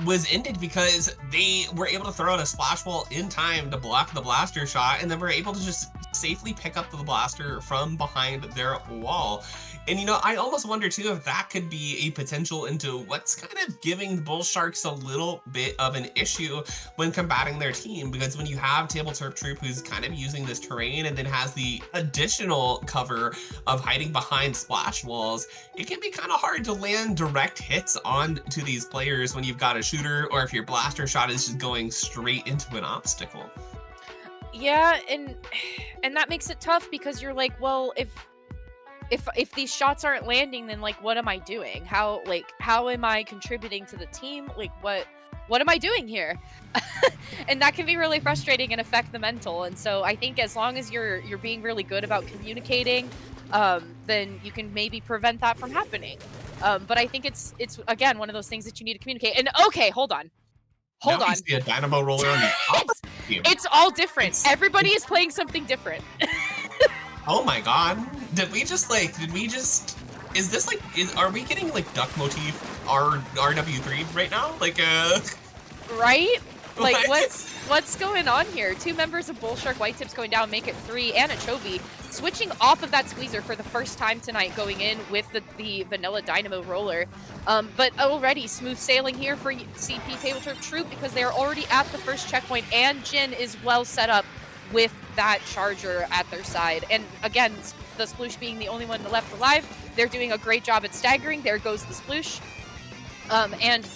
was ended because they were able to throw out a splash wall in time to block the blaster shot, and then were able to just safely pick up the blaster from behind their wall. And you know, I almost wonder too if that could be a potential into what's kind of giving the Bull Sharks a little bit of an issue when combating their team, because when you have TableTerp Troupe who's kind of using this terrain and then has the additional cover of hiding behind splash walls, it can be kind of hard to land direct hits onto these players when you've got a shooter, or if your blaster shot is just going straight into an obstacle. Yeah, and that makes it tough, because you're like, well, if these shots aren't landing, then like, what am I doing? How am I contributing to the team? Like, what am I doing here? And that can be really frustrating and affect the mental. And so I think as long as you're being really good about communicating, then you can maybe prevent that from happening. But I think it's again one of those things that you need to communicate. And okay, hold on. Now we see a dynamo roller on the opposite team. It's all different. Everybody is playing something different. Oh my god. Are we getting like duck motif RW3 right now? Like Right? Like What? what's going on here? 2 members of Bull Shark Whitetips going down, make it 3, and a Chovy switching off of that squeezer for the first time tonight, going in with the vanilla dynamo roller. But already smooth sailing here for CP TableTerp Troupe, because they're already at the first checkpoint, and Jin is well set up with that charger at their side. And again, the Sploosh being the only one left alive, they're doing a great job at staggering. There goes the Sploosh. And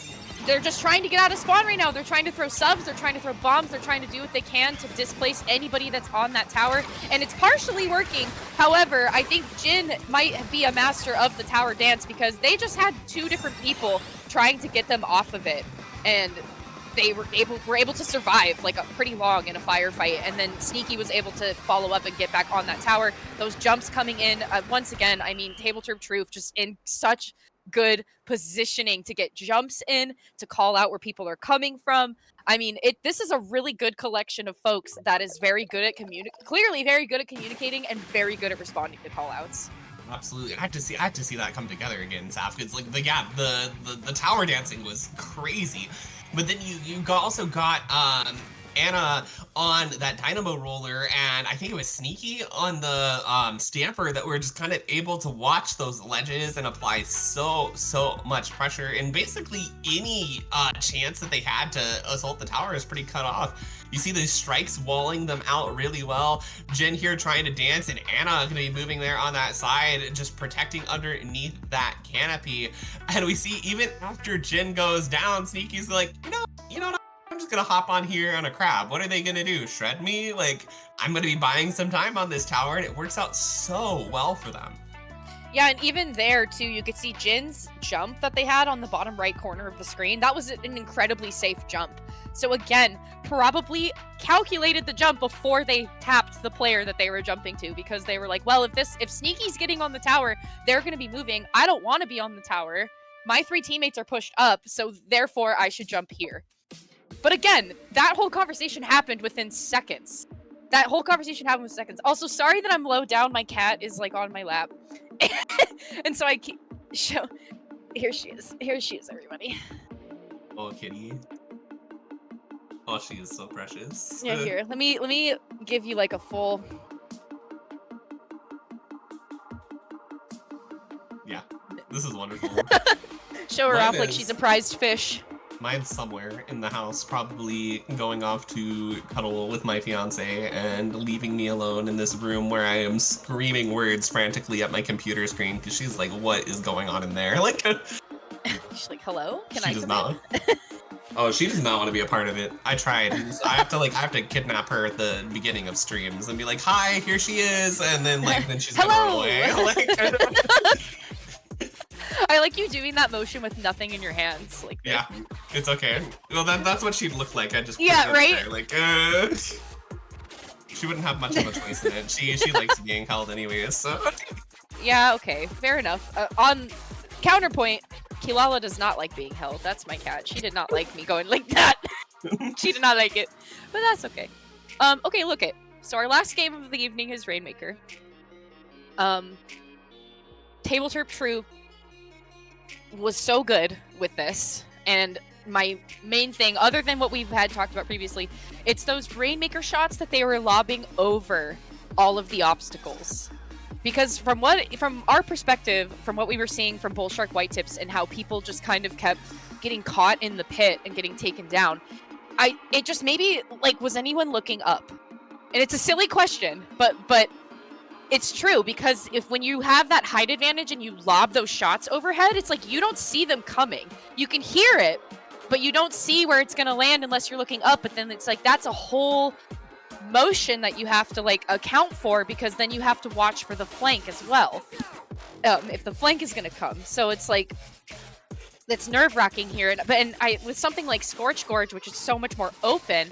they're just trying to get out of spawn right now. They're trying to throw subs, they're trying to throw bombs, they're trying to do what they can to displace anybody that's on that tower, and it's partially working. However, I think Jin might be a master of the tower dance, because they just had 2 different people trying to get them off of it, and they were able to survive like a pretty long in a firefight, and then Sneaky was able to follow up and get back on that tower. Those jumps coming in, once again, I mean, TableTerp Troupe just in such good positioning to get jumps in, to call out where people are coming from. I mean, this is a really good collection of folks that is very good at clearly very good at communicating and very good at responding to call outs. Absolutely, I have to see that come together again, Saf. It's like the tower dancing was crazy, but then you also got Anna on that dynamo roller, and I think it was Sneaky on the stamper, that were just kind of able to watch those ledges and apply so much pressure, and basically any chance that they had to assault the tower is pretty cut off. You see these strikes walling them out really well. Jin here trying to dance, and Anna gonna be moving there on that side, just protecting underneath that canopy. And we see even after Jin goes down, Sneaky's like, you know, I'm just gonna hop on here on a crab. What are they gonna do? Shred me? Like, I'm gonna be buying some time on this tower, and it works out so well for them. Yeah, and even there, too, you could see Jin's jump that they had on the bottom right corner of the screen. That was an incredibly safe jump. So again, probably calculated the jump before they tapped the player that they were jumping to, because they were like, well, if Sneaky's getting on the tower, they're going to be moving. I don't want to be on the tower. My 3 teammates are pushed up, so therefore I should jump here. But again, that whole conversation happened within seconds. Also, sorry that I'm low down. My cat is like on my lap. And so I keep here she is, everybody. Oh, kitty. Oh, she is so precious. Yeah, here, let me give you like a full. Yeah, this is wonderful. Show her off like she's a prized fish. Mine's somewhere in the house, probably going off to cuddle with my fiance and leaving me alone in this room where I am screaming words frantically at my computer screen, because she's like, what is going on in there? Like, she's like, hello? Can I does not. Oh, she does not want to be a part of it. I tried. I have to kidnap her at the beginning of streams and be like, hi, here she is, and then she's gonna run away. Like, I like you doing that motion with nothing in your hands. Like this. Yeah, it's okay. Well, that's what she'd look like. I just put Yeah, it right? there, like, she wouldn't have much of a choice in it. She likes being held anyways, so. Yeah, okay, fair enough. On counterpoint, Kilala does not like being held. That's my cat. She did not like me going like that. She did not like it, but that's okay. Okay, look it. So our last game of the evening is Rainmaker. TableTerp Troupe was so good with this, and my main thing, other than what we've had talked about previously, it's those Rainmaker shots that they were lobbing over all of the obstacles. Because from our perspective, from what we were seeing from Bull Shark Whitetips and how people just kind of kept getting caught in the pit and getting taken down, it just maybe, like, was anyone looking up? And it's a silly question, but it's true, because when you have that height advantage and you lob those shots overhead, it's like you don't see them coming. You can hear it, but you don't see where it's going to land unless you're looking up. But then it's like that's a whole motion that you have to like account for, because then you have to watch for the flank as well, if the flank is going to come. So it's like it's nerve-wracking here. And with something like Scorch Gorge, which is so much more open,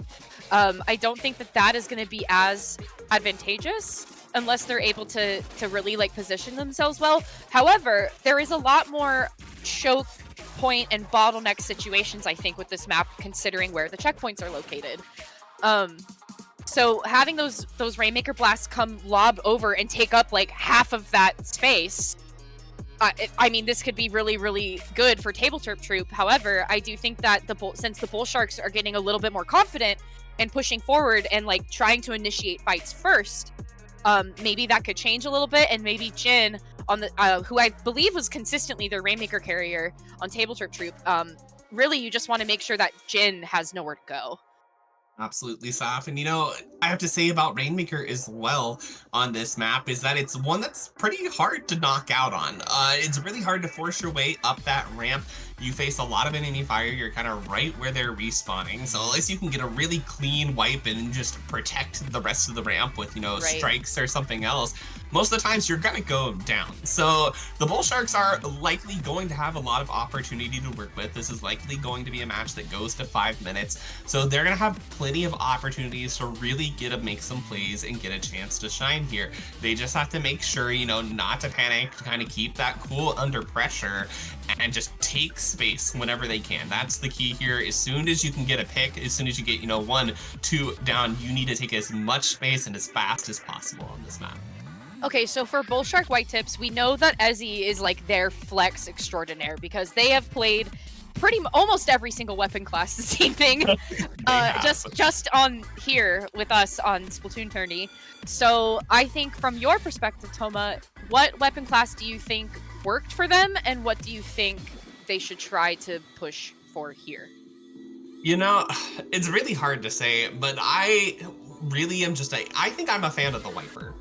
I don't think that is going to be as advantageous unless they're able to really like position themselves well. However, there is a lot more choke point and bottleneck situations, I think, with this map, considering where the checkpoints are located. So having those Rainmaker blasts come lob over and take up like half of that space, I mean, this could be really, really good for TableTerp Troupe. However, I do think that since the Bull Sharks are getting a little bit more confident and pushing forward and like trying to initiate fights first, maybe that could change a little bit, and maybe Jin, on the who I believe was consistently their Rainmaker carrier on TableTerp Troupe, really you just want to make sure that Jin has nowhere to go. Absolutely, Saf. And I have to say about Rainmaker as well on this map is that it's one that's pretty hard to knock out on. It's really hard to force your way up that ramp. You face a lot of enemy fire. You're kind of right where they're respawning. So unless you can get a really clean wipe and just protect the rest of the ramp with, Right. strikes or something else, most of the times you're going to go down. So the Bull Sharks are likely going to have a lot of opportunity to work with. This is likely going to be a match that goes to 5 minutes. So they're going to have plenty of opportunities to really make some plays and get a chance to shine here. They just have to make sure, not to panic, to kind of keep that cool under pressure and just take space whenever they can. That's the key here. As soon as you can get a pick, as soon as you get, 1, 2 down, you need to take as much space and as fast as possible on this map. Okay, so for Bull Shark Whitetips, we know that Ezzy is like their flex extraordinaire, because they have played almost every single weapon class this evening, just on here with us on SplatoonTourney. So I think from your perspective, Toma, what weapon class do you think worked for them, and what do you think they should try to push for here? It's really hard to say, but I really am I think I'm a fan of the Wiper.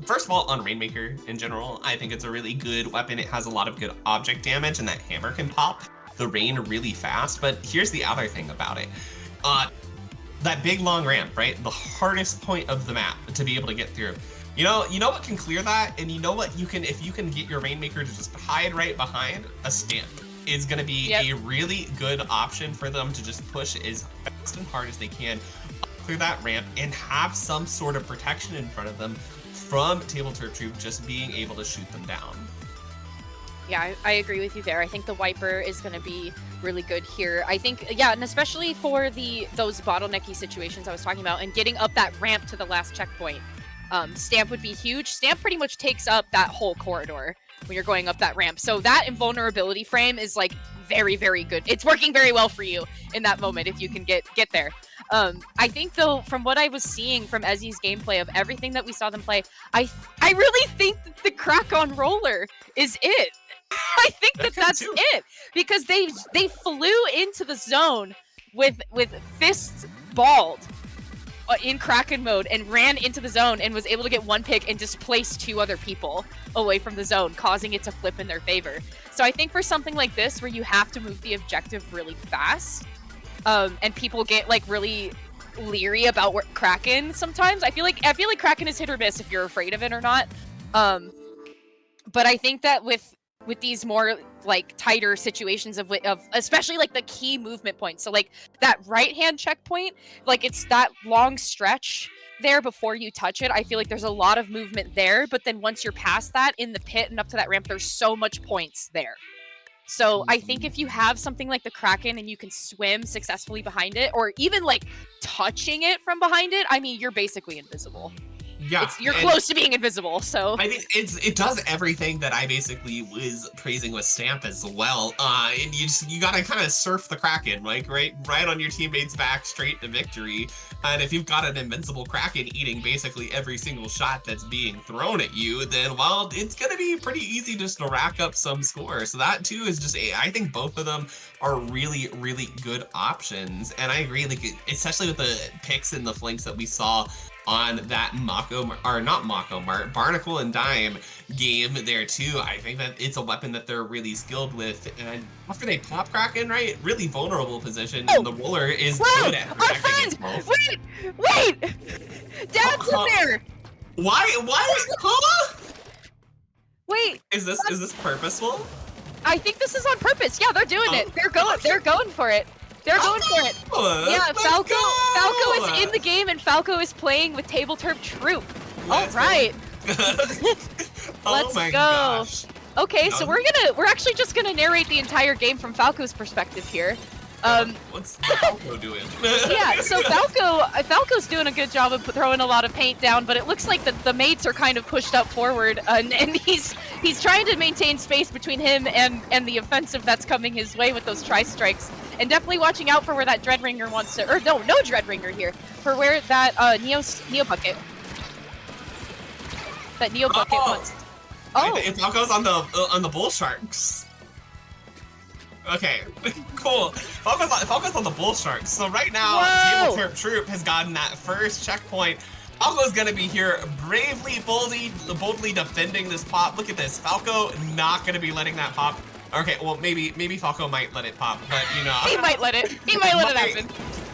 First of all, on Rainmaker in general, I think it's a really good weapon. It has a lot of good object damage, and that hammer can pop the rain really fast. But here's the other thing about it. That big long ramp, right? The hardest point of the map to be able to get through. You know what can clear that? And you know what if you can get your Rainmaker to just hide right behind a stamp, is going to be a really good option for them to just push as fast and hard as they can through that ramp and have some sort of protection in front of them from TableTerp Troupe just being able to shoot them down. Yeah, I agree with you there. I think the Wiper is going to be really good here. I think, and especially for those bottlenecky situations I was talking about and getting up that ramp to the last checkpoint. Stamp would be huge. Stamp pretty much takes up that whole corridor when you're going up that ramp. So that invulnerability frame is like very, very good. It's working very well for you in that moment if you can get there. I think though, from what I was seeing from Ezzy's gameplay of everything that we saw them play, I really think that the crack on roller is it. I think that's it, because they flew into the zone with fists balled in Kraken mode and ran into the zone and was able to get one pick and displace 2 other people away from the zone, causing it to flip in their favor. So I think for something like this, where you have to move the objective really fast, and people get like really leery about Kraken sometimes. I feel like Kraken is hit or miss if you're afraid of it or not. But I think that with these more like tighter situations of especially like the key movement points, so like that right hand checkpoint, like it's that long stretch there before you touch it. I feel like there's a lot of movement there, but then once you're past that in the pit and up to that ramp, there's so much points there. So I think if you have something like the Kraken and you can swim successfully behind it, or even like touching it from behind it, I mean, you're basically invisible. Yeah, you're close to being invisible, so I think it does everything that I basically was praising with Stamp as well. And you gotta kind of surf the Kraken, like right on your teammate's back, straight to victory. And if you've got an invincible Kraken eating basically every single shot that's being thrown at you, then well, it's gonna be pretty easy just to rack up some score. So that too is just I think both of them are really, really good options. And I agree, like especially with the picks and the flanks that we saw on that Barnacle and Dime game there too. I think that it's a weapon that they're really skilled with, and after they pop Kraken, right, really vulnerable position, and the roller is good at protecting both. Wait! Dad's in there! Why? Huh? Wait! Is this purposeful? I think this is on purpose. Yeah, they're doing it. They're going for it. They're going for it. Yeah, Falco is in the game, and Falco is playing with TableTerp Troupe. All right. Let's go. Gosh. Okay, so we're actually just gonna narrate the entire game from Falco's perspective here. What's Falco doing? Yeah, so Falco's doing a good job of throwing a lot of paint down, but it looks like the mates are kind of pushed up forward, and he's trying to maintain space between him and the offensive that's coming his way with those tri-strikes, and definitely watching out for where that Dreadringer wants to, or no Dreadringer here, for where that Neo Bucket. That Neo Bucket wants. Oh, If Falco's on the Bull Sharks. Okay, cool. Falco's on the Bull Sharks. So right now, TableTerp Troupe has gotten that first checkpoint. Falco's gonna be here bravely, boldly defending this pop. Look at this. Falco not gonna be letting that pop. Okay, well maybe Falco might let it pop, but you know. He might let it happen.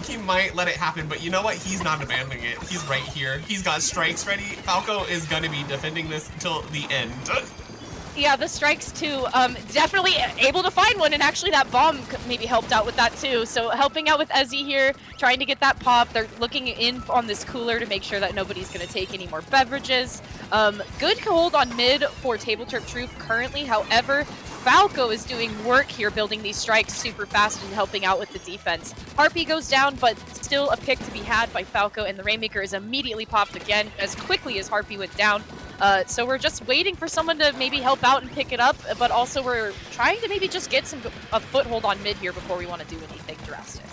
He might let it happen, but you know what? He's not abandoning it. He's right here. He's got strikes ready. Falco is gonna be defending this until the end. Yeah, the strikes too. Definitely able to find one, and actually that bomb maybe helped out with that too. So helping out with Ezzy here, trying to get that pop. They're looking in on this cooler to make sure that nobody's going to take any more beverages. Good hold on mid for TableTerp Troupe currently. However, Falco is doing work here, building these strikes super fast and helping out with the defense. Harpy goes down, but still a pick to be had by Falco, and the Rainmaker is immediately popped again as quickly as Harpy went down. So we're just waiting for someone to maybe help out and pick it up, but also we're trying to maybe just get a foothold on mid here before we want to do anything drastic.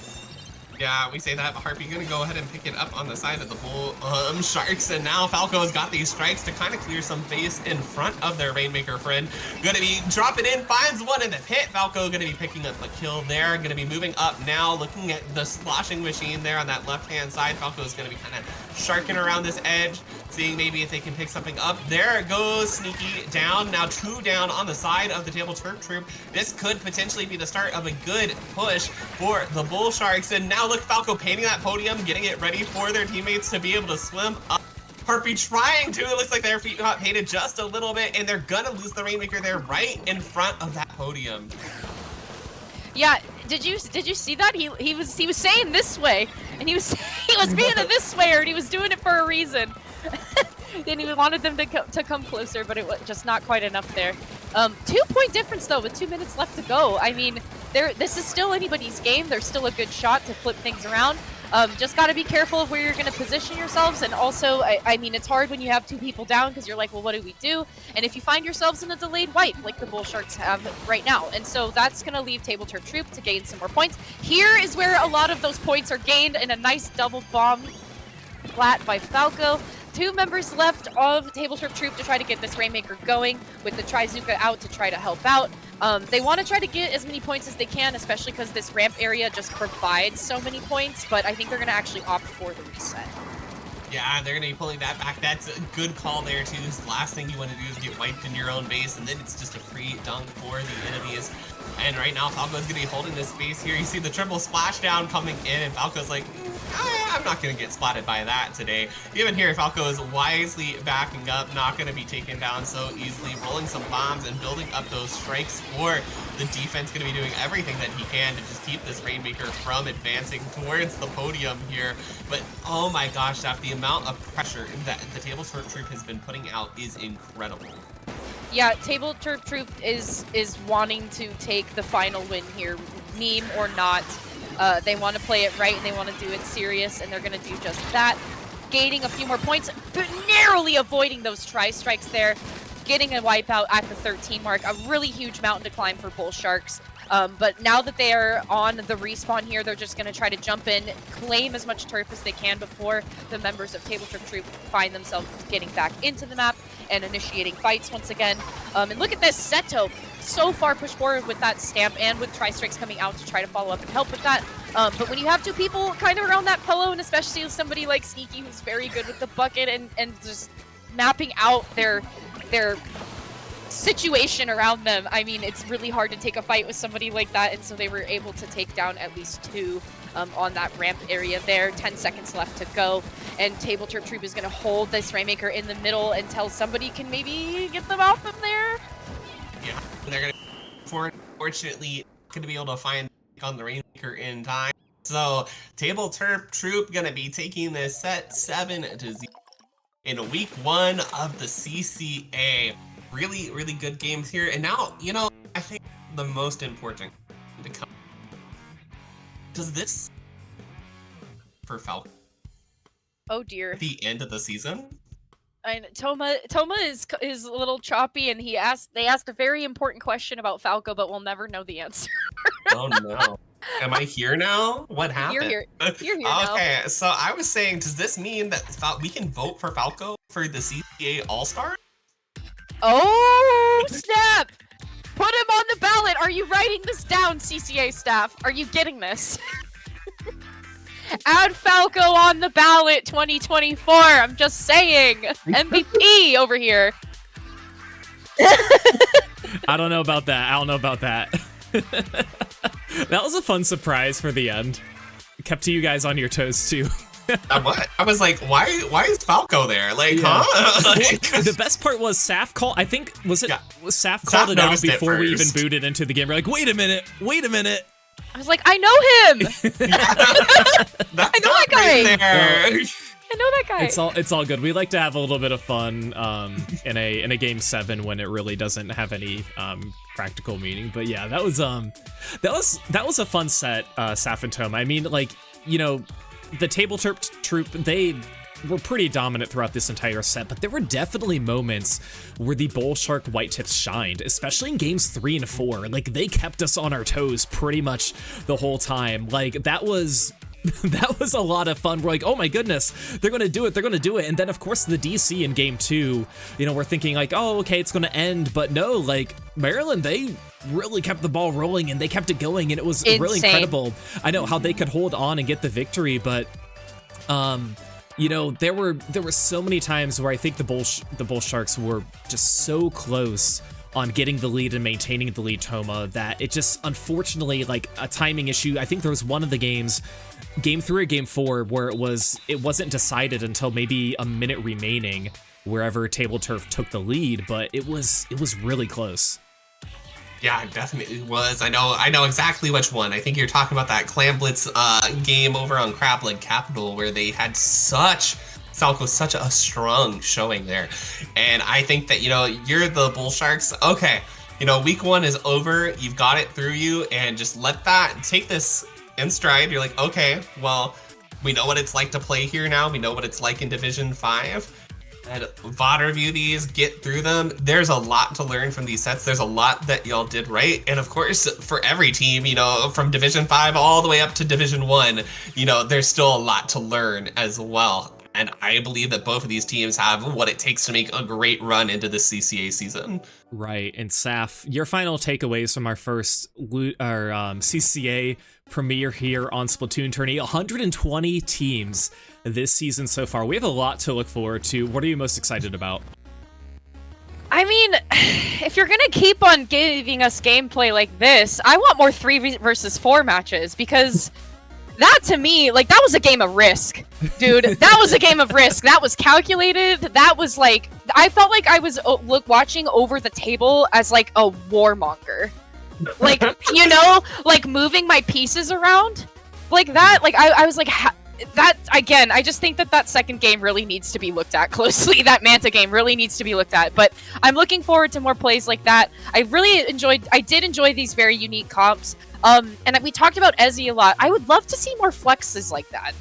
Yeah, we say that, but Harpy gonna go ahead and pick it up on the side of the Bull Sharks, and now Falco's got these strikes to kind of clear some space in front of their Rainmaker friend. Gonna be dropping in, finds one in the pit. Falco gonna be picking up a kill there. Gonna be moving up now, looking at the sloshing machine there on that left-hand side. Falco's gonna be kind of sharking around this edge, seeing maybe if they can pick something up. There it goes, sneaky down. Now 2 down on the side of the TableTerp Troupe. This could potentially be the start of a good push for the Bull Sharks, and now look, Falco painting that podium, getting it ready for their teammates to be able to swim up. Harpy trying to, it looks like their feet got painted just a little bit, and they're gonna lose the Rainmaker there right in front of that podium. Yeah, did you see that? He was saying this way, and he was being a this wayer, and he was doing it for a reason. And he wanted them to come closer, but it was just not quite enough there. 2-point difference though, with 2 minutes left to go. I mean, this is still anybody's game. There's still a good shot to flip things around. Just got to be careful of where you're going to position yourselves, and also, I mean, it's hard when you have 2 people down because you're like, well, what do we do? And if you find yourselves in a delayed wipe, like the Bull Sharks have right now, and so that's going to leave TableTerp Troupe to gain some more points. Here is where a lot of those points are gained in a nice double bomb flat by Falco. 2 members left of TableTerp Troupe to try to get this Rainmaker going, with the Trizuka out to try to help out. They want to try to get as many points as they can, especially because this ramp area just provides so many points, but I think they're going to actually opt for the reset. Yeah, they're going to be pulling that back. That's a good call there, too. The last thing you want to do is get wiped in your own base, and then it's just a free dunk for the enemies. And right now, Falco's going to be holding this space here. You see the triple splashdown coming in, and Falco's like, I'm not going to get spotted by that today. Even here, Falco is wisely backing up, not going to be taken down so easily, rolling some bombs and building up those strikes for the defense. Going to be doing everything that he can to just keep this Rainmaker from advancing towards the podium here. But oh my gosh, Saf, the amount of pressure that the TableTerp Troupe has been putting out is incredible. Yeah, TableTerp Troupe is wanting to take the final win here, meme or not. They want to play it right and they want to do it serious, and they're going to do just that. Gaining a few more points, but narrowly avoiding those tri-strikes there. Getting a wipeout at the 13 mark, a really huge mountain to climb for Bull Sharks. But now that they are on the respawn here, they're just going to try to jump in, claim as much turf as they can before the members of TableTerp Troupe find themselves getting back into the map and initiating fights once again. And look at this, Seto so far pushed forward with that stamp and with tri-strikes coming out to try to follow up and help with that. But when you have two people kind of around that pillow, and especially somebody like Sneaky who's very good with the bucket and just mapping out their situation around them, I mean, it's really hard to take a fight with somebody like that, and so they were able to take down at least two on that ramp area there. 10 seconds left to go, and TableTerp Troupe is going to hold this Rainmaker in the middle until somebody can maybe get them out from there. Yeah, they're going to, fortunately, going to be able to find on the Rainmaker in time. So, TableTerp Troupe going to be taking this set 7-0 in week 1 of the CCA. Really, really good games here. And now, you know, I think the most important to come. Does this for Falco? Oh dear. At the end of the season? And Toma is a little choppy, and they asked a very important question about Falco, but we'll never know the answer. Oh no. Am I here now? What happened? You're here now. Okay, so I was saying, does this mean that we can vote for Falco for the CCA All-Star? Oh, snap! Put him on the ballot! Are you writing this down, CCA staff? Are you getting this? Add Falco on the ballot 2024! I'm just saying! MVP over here! I don't know about that. That was a fun surprise for the end. It kept you guys on your toes, too. What? I was like, why is Falco there? Like, yeah. huh? Well, the best part was Saf called, I think, was Saf called Saf it out noticed it before we even first. booted into the game. We're like, wait a minute. I was like, I know him! That's I know that guy! right there. I know that guy! It's all good. We like to have a little bit of fun in a game 7 when it really doesn't have any practical meaning. But yeah, that was a fun set, Saf and Toma. I mean, like, you know, the TableTerp Troupe, they were pretty dominant throughout this entire set, but there were definitely moments where the Bull Shark Whitetips shined, especially in games 3 and 4. Like, they kept us on our toes pretty much the whole time. Like, that was a lot of fun. We're like, oh my goodness, they're gonna do it. And then of course the DC in game 2, you know, we're thinking like, oh, okay, it's gonna end, but no, like, Maryland, they really kept the ball rolling and they kept it going, and it was really incredible. I know how they could hold on and get the victory, but you know, there were so many times where I think the Bull Sharks were just so close on getting the lead and maintaining the lead, Toma, that it just, unfortunately, like, a timing issue. I think there was one of the games, game 3 or game 4, where it wasn't decided until maybe a minute remaining wherever TableTerp took the lead, but it was really close. Yeah, it definitely was. I know exactly which one. I think you're talking about that Clam Blitz game over on Crableg Capital, where they had Falco such a strong showing there. And I think that, you know, you're the Bull Sharks. Okay, you know, week 1 is over. You've got it through you, and just take this in stride. You're like, okay, well, we know what it's like to play here now. We know what it's like in Division 5. And VOD review these, get through them. There's a lot to learn from these sets. There's a lot that y'all did right. And of course, for every team, you know, from Division 5 all the way up to Division 1, you know, there's still a lot to learn as well. And I believe that both of these teams have what it takes to make a great run into the CCA season. Right. And Saf, your final takeaways from our first CCA premiere here on SplatoonTourney. 120 teams this season so far. We have a lot to look forward to. What are you most excited about? I mean, if you're gonna keep on giving us gameplay like this, I want more 3 versus 4 matches, because that to me, like, that was a game of Risk, dude. That was a game of Risk. That was calculated. That was like, I felt like I was watching over the table as like a warmonger, like, you know, like moving my pieces around, like that. Like I was like. That again, I just think that second game really needs to be looked at closely. That Manta game really needs to be looked at. But I'm looking forward to more plays like that. I did enjoy these very unique comps. And we talked about Ezzy a lot. I would love to see more flexes like that,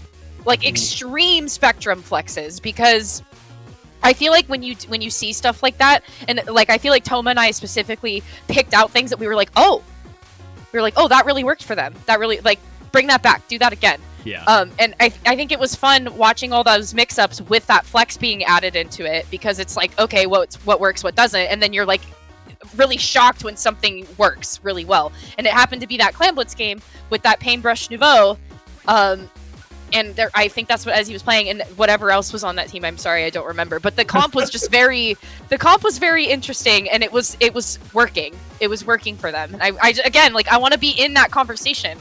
like extreme spectrum flexes, because I feel like when you see stuff like that, and like I feel like Toma and I specifically picked out things that we were like, oh, that really worked for them. That really, like, bring that back, do that again. Yeah. And I think it was fun watching all those mix-ups with that flex being added into it, because it's like, okay, what works, what doesn't, and then you're like really shocked when something works really well. And it happened to be that Clamblitz game with that Paintbrush Nouveau, and there, I think that's what as he was playing, and whatever else was on that team, I'm sorry, I don't remember. But the comp was just very interesting, and it was working. It was working for them. And I again, like, I want to be in that conversation.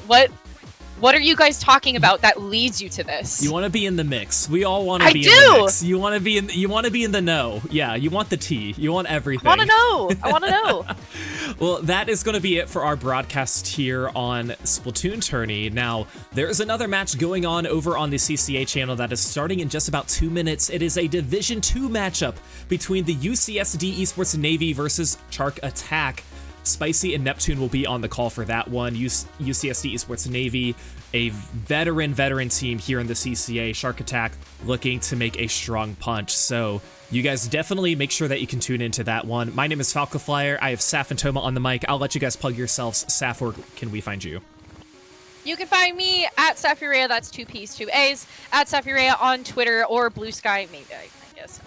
What are you guys talking about that leads you to this? You want to be in the mix. We all want to be in the mix. You want to be in the know. Yeah, you want the tea. You want everything. I want to know. Well, that is going to be it for our broadcast here on SplatoonTourney. Now, there's another match going on over on the CCA channel that is starting in just about 2 minutes. It is a Division 2 matchup between the UCSD Esports Navy versus Shark Attack. Spicy and Neptune will be on the call for that one. UCSD Esports Navy, a veteran team here in the CCA. Shark Attack looking to make a strong punch. So you guys definitely make sure that you can tune into that one. My name is Falco Flyer. I have Saf and Toma on the mic. I'll let you guys plug yourselves. Saf, where can we find you? You can find me at Safurea, that's 2 P's, 2 A's, at Safurea on Twitter or Blue Sky, maybe, I guess.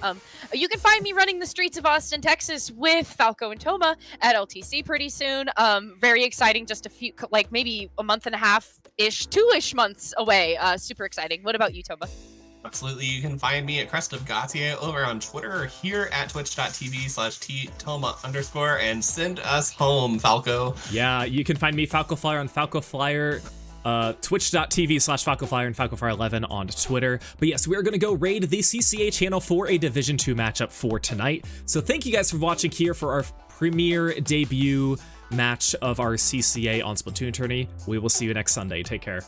You can find me running the streets of Austin, Texas with Falco and Toma at LTC pretty soon. Very exciting, just a few, like maybe a month and a half-ish, 2-ish months away. Super exciting. What about you, Toma? Absolutely. You can find me at Crest of Gautier over on Twitter or here at twitch.tv/ttoma_, and send us home, Falco. Yeah, you can find me, Falco Flyer, on Falco Flyer, twitch.tv/FalcoFlyer and FalcoFlyer11 on Twitter. But yes, we're going to go raid the CCA channel for a Division 2 matchup for tonight. So thank you guys for watching here for our premiere debut match of our CCA on SplatoonTourney. We will see you next Sunday. Take care.